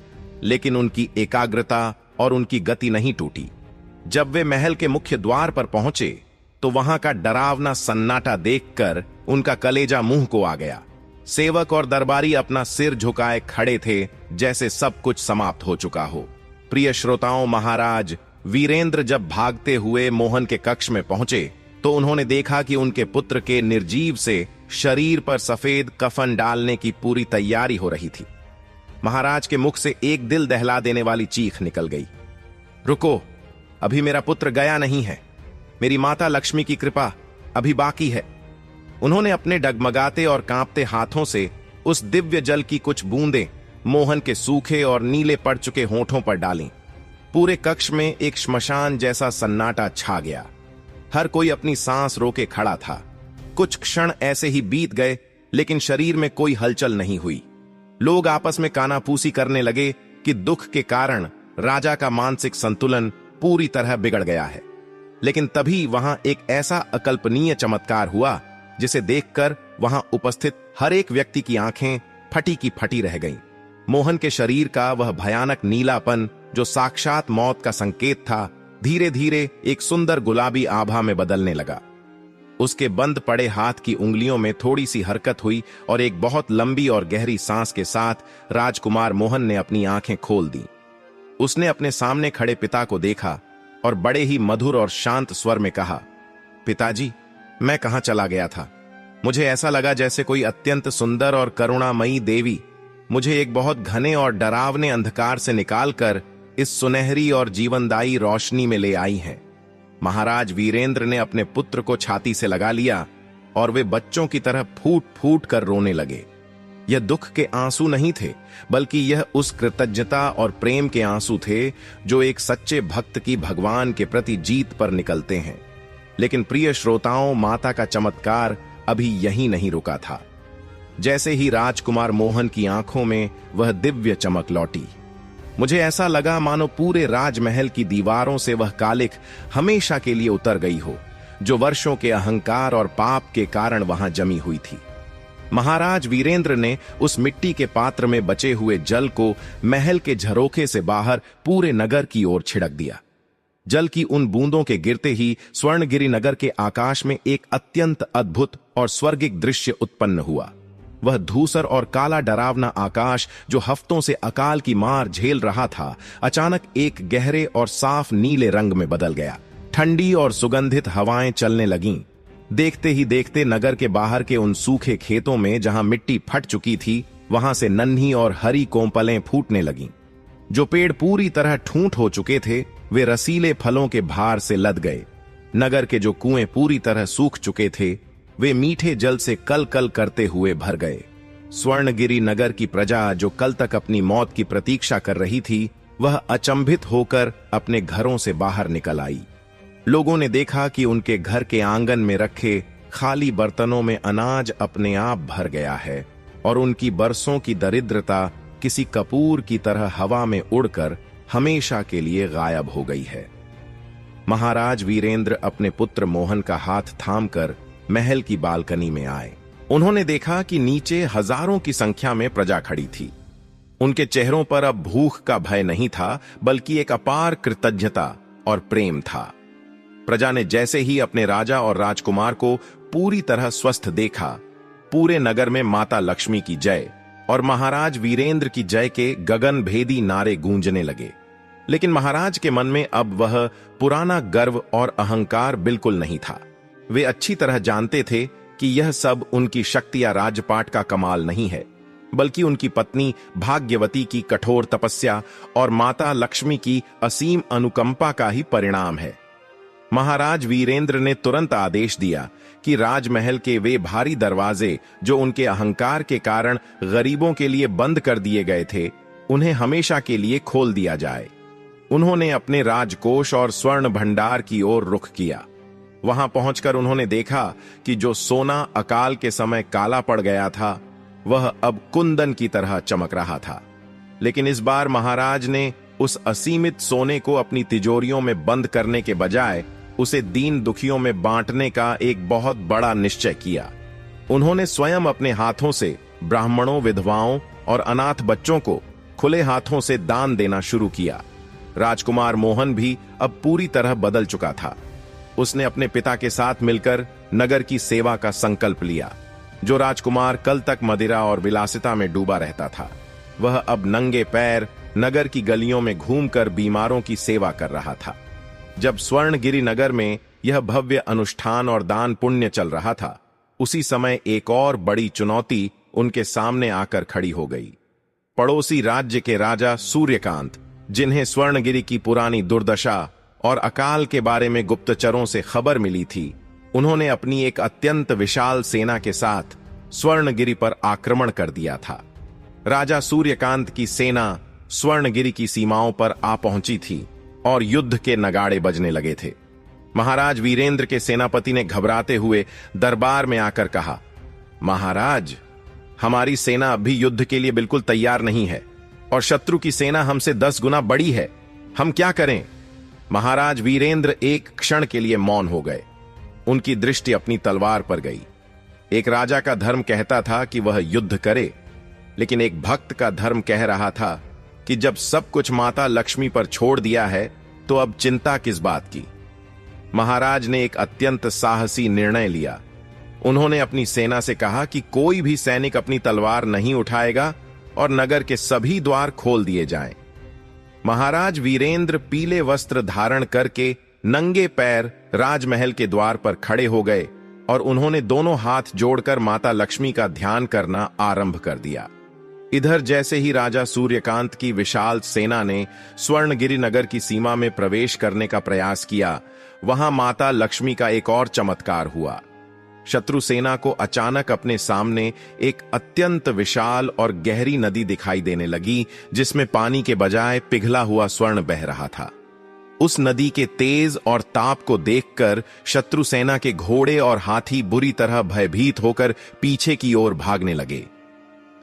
लेकिन उनकी एकाग्रता और उनकी गति नहीं टूटी। जब वे महल के मुख्य द्वार पर पहुंचे तो वहां का डरावना सन्नाटा देखकर उनका कलेजा मुंह को आ गया। सेवक और दरबारी अपना सिर झुकाए खड़े थे, जैसे सब कुछ समाप्त हो चुका हो। प्रिय श्रोताओं, महाराज वीरेंद्र जब भागते हुए मोहन के कक्ष में पहुंचे तो उन्होंने देखा कि उनके पुत्र के निर्जीव से शरीर पर सफेद कफन डालने की पूरी तैयारी हो रही थी। महाराज के मुख से एक दिल दहला देने वाली चीख निकल गई, रुको, अभी मेरा पुत्र गया नहीं है। मेरी माता लक्ष्मी की कृपा अभी बाकी है। उन्होंने अपने डगमगाते और कांपते हाथों से उस दिव्य जल की कुछ बूंदें मोहन के सूखे और नीले पड़ चुके होठों पर डालीं। पूरे कक्ष में एक श्मशान जैसा सन्नाटा छा गया। हर कोई अपनी सांस रोके खड़ा था। कुछ क्षण ऐसे ही बीत गए, लेकिन शरीर में कोई हलचल नहीं हुई। लोग आपस में कानाफूसी करने लगे कि दुख के कारण राजा का मानसिक संतुलन पूरी तरह बिगड़ गया है। लेकिन तभी वहां एक ऐसा अकल्पनीय चमत्कार हुआ जिसे देखकर वहां उपस्थित हर एक व्यक्ति की आंखें फटी की फटी रह गईं। मोहन के शरीर का वह भयानक नीलापन, जो साक्षात मौत का संकेत था, धीरे धीरे एक सुंदर गुलाबी आभा में बदलने लगा। उसके बंद पड़े हाथ की उंगलियों में थोड़ी सी हरकत हुई और एक बहुत लंबी और गहरी सांस के साथ राजकुमार मोहन ने अपनी आंखें खोल दी। उसने अपने सामने खड़े पिता को देखा और बड़े ही मधुर और शांत स्वर में कहा, पिताजी, मैं कहां चला गया था? मुझे ऐसा लगा जैसे कोई अत्यंत सुंदर और करुणामयी देवी मुझे एक बहुत घने और डरावने अंधकार से निकालकर इस सुनहरी और जीवनदायी रोशनी में ले आई हैं। महाराज वीरेंद्र ने अपने पुत्र को छाती से लगा लिया और वे बच्चों की तरह फूट फूट कर रोने लगे। यह दुख के आंसू नहीं थे, बल्कि यह उस कृतज्ञता और प्रेम के आंसू थे जो एक सच्चे भक्त की भगवान के प्रति जीत पर निकलते हैं। लेकिन प्रिय श्रोताओं, माता का चमत्कार अभी यहीं नहीं रुका था। जैसे ही राजकुमार मोहन की आंखों में वह दिव्य चमक लौटी, मुझे ऐसा लगा मानो पूरे राजमहल की दीवारों से वह कालिख हमेशा के लिए उतर गई हो, जो वर्षों के अहंकार और पाप के कारण वहां जमी हुई थी। महाराज वीरेंद्र ने उस मिट्टी के पात्र में बचे हुए जल को महल के झरोखे से बाहर पूरे नगर की ओर छिड़क दिया। जल की उन बूंदों के गिरते ही स्वर्णगिरी नगर के आकाश में एक अत्यंत अद्भुत और स्वर्गिक दृश्य उत्पन्न हुआ। वह धूसर और काला डरावना आकाश, जो हफ्तों से अकाल की मार झेल रहा था, अचानक एक गहरे और साफ नीले रंग में बदल गया। ठंडी और सुगंधित हवाएं चलने लगीं। देखते ही देखते नगर के बाहर के उन सूखे खेतों में जहां मिट्टी फट चुकी थी, वहां से नन्ही और हरी कोंपलें फूटने लगीं। जो पेड़ पूरी तरह ठूंठ हो चुके थे, वे रसीले फलों के भार से लद गए। नगर के जो कुएं पूरी तरह सूख चुके थे, वे मीठे जल से कल कल करते हुए भर गए। स्वर्णगिरी नगर की प्रजा, जो कल तक अपनी मौत की प्रतीक्षा कर रही थी, वह अचंभित होकर अपने घरों से बाहर निकल आई। लोगों ने देखा कि उनके घर के आंगन में रखे खाली बर्तनों में अनाज अपने आप भर गया है और उनकी बरसों की दरिद्रता किसी कपूर की तरह हवा में उड़कर हमेशा के लिए गायब हो गई है। महाराज वीरेंद्र अपने पुत्र मोहन का हाथ थामकर महल की बालकनी में आए। उन्होंने देखा कि नीचे हजारों की संख्या में प्रजा खड़ी थी। उनके चेहरों पर अब भूख का भय नहीं था, बल्कि एक अपार कृतज्ञता और प्रेम था। प्रजा ने जैसे ही अपने राजा और राजकुमार को पूरी तरह स्वस्थ देखा, पूरे नगर में माता लक्ष्मी की जय और महाराज वीरेंद्र की जय के गगन भेदी नारे गूंजने लगे। लेकिन महाराज के मन में अब वह पुराना गर्व और अहंकार बिल्कुल नहीं था। वे अच्छी तरह जानते थे कि यह सब उनकी शक्ति या राजपाट का कमाल नहीं है, बल्कि उनकी पत्नी भाग्यवती की कठोर तपस्या और माता लक्ष्मी की असीम अनुकंपा का ही परिणाम है। महाराज वीरेंद्र ने तुरंत आदेश दिया कि राजमहल के वे भारी दरवाजे, जो उनके अहंकार के कारण गरीबों के लिए बंद कर दिए गए थे, उन्हें हमेशा के लिए खोल दिया जाए। उन्होंने अपने राजकोष और स्वर्ण भंडार की ओर रुख किया। वहां पहुंचकर उन्होंने देखा कि जो सोना अकाल के समय काला पड़ गया था, वह अब कुंदन की तरह चमक रहा था। लेकिन इस बार महाराज ने उस असीमित सोने को अपनी तिजोरियों में बंद करने के बजाय उसे दीन दुखियों में बांटने का एक बहुत बड़ा निश्चय किया। उन्होंने स्वयं अपने हाथों से ब्राह्मणों, विधवाओं और अनाथ बच्चों को खुले हाथों से दान देना शुरू किया। राजकुमार मोहन भी अब पूरी तरह बदल चुका था। उसने अपने पिता के साथ मिलकर नगर की सेवा का संकल्प लिया। जो राजकुमार कल तक मदिरा और विलासिता में डूबा रहता था, वह अब नंगे पैर नगर की गलियों में घूमकर बीमारों की सेवा कर रहा था। जब स्वर्णगिरी नगर में यह भव्य अनुष्ठान और दान पुण्य चल रहा था, उसी समय एक और बड़ी चुनौती उनके सामने आकर खड़ी हो गई। पड़ोसी राज्य के राजा सूर्यकांत, जिन्हें स्वर्णगिरी की पुरानी दुर्दशा और अकाल के बारे में गुप्तचरों से खबर मिली थी, उन्होंने अपनी एक अत्यंत विशाल सेना के साथ स्वर्णगिरी पर आक्रमण कर दिया था। राजा सूर्यकांत की सेना स्वर्णगिरी की सीमाओं पर आ पहुंची थी और युद्ध के नगाड़े बजने लगे थे। महाराज वीरेंद्र के सेनापति ने घबराते हुए दरबार में आकर कहा, महाराज, हमारी सेना अभी युद्ध के लिए बिल्कुल तैयार नहीं है और शत्रु की सेना हमसे 10 गुना बड़ी है। हम क्या करें? महाराज वीरेंद्र एक क्षण के लिए मौन हो गए। उनकी दृष्टि अपनी तलवार पर गई। एक राजा का धर्म कहता था कि वह युद्ध करे, लेकिन एक भक्त का धर्म कह रहा था कि जब सब कुछ माता लक्ष्मी पर छोड़ दिया है, तो अब चिंता किस बात की। महाराज ने एक अत्यंत साहसी निर्णय लिया। उन्होंने अपनी सेना से कहा कि कोई भी सैनिक अपनी तलवार नहीं उठाएगा और नगर के सभी द्वार खोल दिए जाएं। महाराज वीरेंद्र पीले वस्त्र धारण करके नंगे पैर राजमहल के द्वार पर खड़े हो गए और उन्होंने दोनों हाथ जोड़कर माता लक्ष्मी का ध्यान करना आरंभ कर दिया। इधर जैसे ही राजा सूर्यकांत की विशाल सेना ने स्वर्णगिरि नगर की सीमा में प्रवेश करने का प्रयास किया, वहां माता लक्ष्मी का एक और चमत्कार हुआ। शत्रु सेना को अचानक अपने सामने एक अत्यंत विशाल और गहरी नदी दिखाई देने लगी, जिसमें पानी के बजाय पिघला हुआ स्वर्ण बह रहा था। उस नदी के तेज और ताप को देखकर शत्रु सेना के घोड़े और हाथी बुरी तरह भयभीत होकर पीछे की ओर भागने लगे।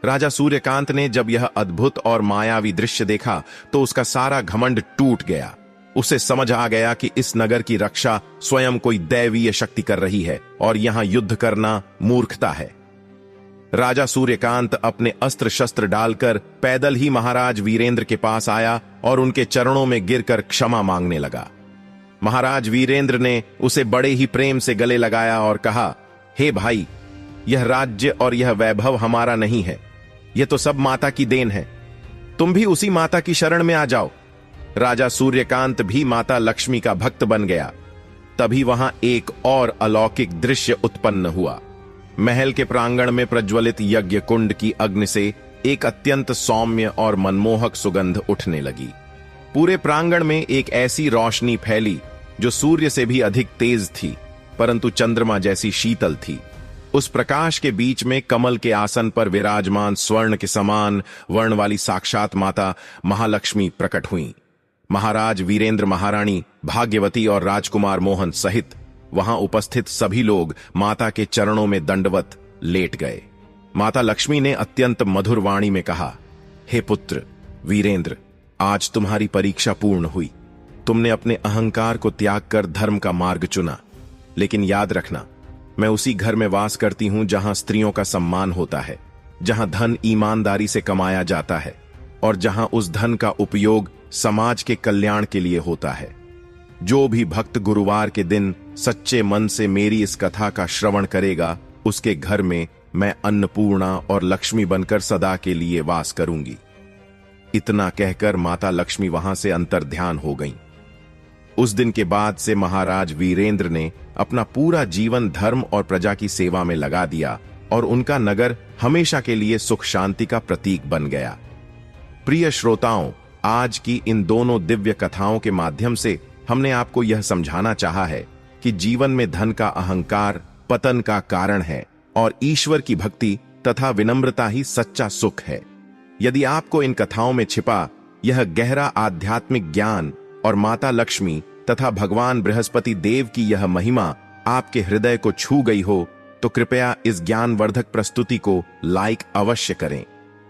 राजा सूर्यकांत ने जब यह अद्भुत और मायावी दृश्य देखा तो उसका सारा घमंड टूट गया। उसे समझ आ गया कि इस नगर की रक्षा स्वयं कोई दैवीय शक्ति कर रही है और यहां युद्ध करना मूर्खता है। राजा सूर्यकांत अपने अस्त्र शस्त्र डालकर पैदल ही महाराज वीरेंद्र के पास आया और उनके चरणों में गिरकर क्षमा मांगने लगा। महाराज वीरेंद्र ने उसे बड़े ही प्रेम से गले लगाया और कहा, हे भाई, यह राज्य और यह वैभव हमारा नहीं है, यह तो सब माता की देन है। तुम भी उसी माता की शरण में आ जाओ। राजा सूर्यकांत भी माता लक्ष्मी का भक्त बन गया। तभी वहां एक और अलौकिक दृश्य उत्पन्न हुआ। महल के प्रांगण में प्रज्वलित यज्ञ कुंड की अग्नि से एक अत्यंत सौम्य और मनमोहक सुगंध उठने लगी। पूरे प्रांगण में एक ऐसी रोशनी फैली जो सूर्य से भी अधिक तेज थी, परंतु चंद्रमा जैसी शीतल थी। उस प्रकाश के बीच में कमल के आसन पर विराजमान स्वर्ण के समान वर्ण वाली साक्षात माता महालक्ष्मी प्रकट हुईं। महाराज वीरेंद्र, महारानी भाग्यवती और राजकुमार मोहन सहित वहां उपस्थित सभी लोग माता के चरणों में दंडवत लेट गए। माता लक्ष्मी ने अत्यंत मधुर वाणी में कहा, हे पुत्र वीरेंद्र, आज तुम्हारी परीक्षा पूर्ण हुई। तुमने अपने अहंकार को त्याग कर धर्म का मार्ग चुना। लेकिन याद रखना, मैं उसी घर में वास करती हूं जहां स्त्रियों का सम्मान होता है, जहां धन ईमानदारी से कमाया जाता है और जहां उस धन का उपयोग समाज के कल्याण के लिए होता है। जो भी भक्त गुरुवार के दिन सच्चे मन से मेरी इस कथा का श्रवण करेगा, उसके घर में मैं अन्नपूर्णा और लक्ष्मी बनकर सदा के लिए वास करूंगी। इतना कहकर माता लक्ष्मी वहां से अंतर्ध्यान हो गईं। उस दिन के बाद से महाराज वीरेंद्र ने अपना पूरा जीवन धर्म और प्रजा की सेवा में लगा दिया और उनका नगर हमेशा के लिए सुख शांति का प्रतीक बन गया। प्रिय श्रोताओं, आज की इन दोनों दिव्य कथाओं के माध्यम से हमने आपको यह समझाना चाहा है कि जीवन में धन का अहंकार पतन का कारण है और ईश्वर की भक्ति तथा विनम्रता ही सच्चा सुख है। यदि आपको इन कथाओं में छिपा यह गहरा आध्यात्मिक ज्ञान और माता लक्ष्मी तथा भगवान बृहस्पति देव की यह महिमा आपके हृदय को छू गई हो, तो कृपया इस ज्ञानवर्धक प्रस्तुति को लाइक अवश्य करें।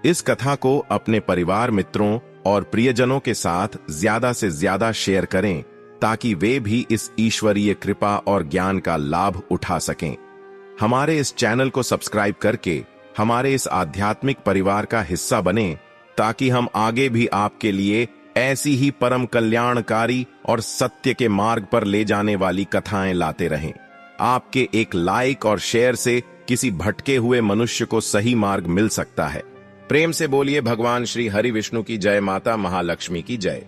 इस कथा को अपने परिवार, मित्रों और प्रियजनों के साथ ज्यादा से ज्यादा शेयर करें ताकि वे भी इस ईश्वरीय कृपा और ज्ञान का लाभ उठा सकें। हमारे इस चैनल को सब्सक्राइब करके हमारे इस आध्यात्मिक परिवार का हिस्सा बने ताकि हम आगे भी आपके लिए ऐसी ही परम कल्याणकारी और सत्य के मार्ग पर ले जाने वाली कथाएं लाते रहें। आपके एक लाइक और शेयर से किसी भटके हुए मनुष्य को सही मार्ग मिल सकता है। प्रेम से बोलिए भगवान श्री हरि विष्णु की जय, माता महालक्ष्मी की जय।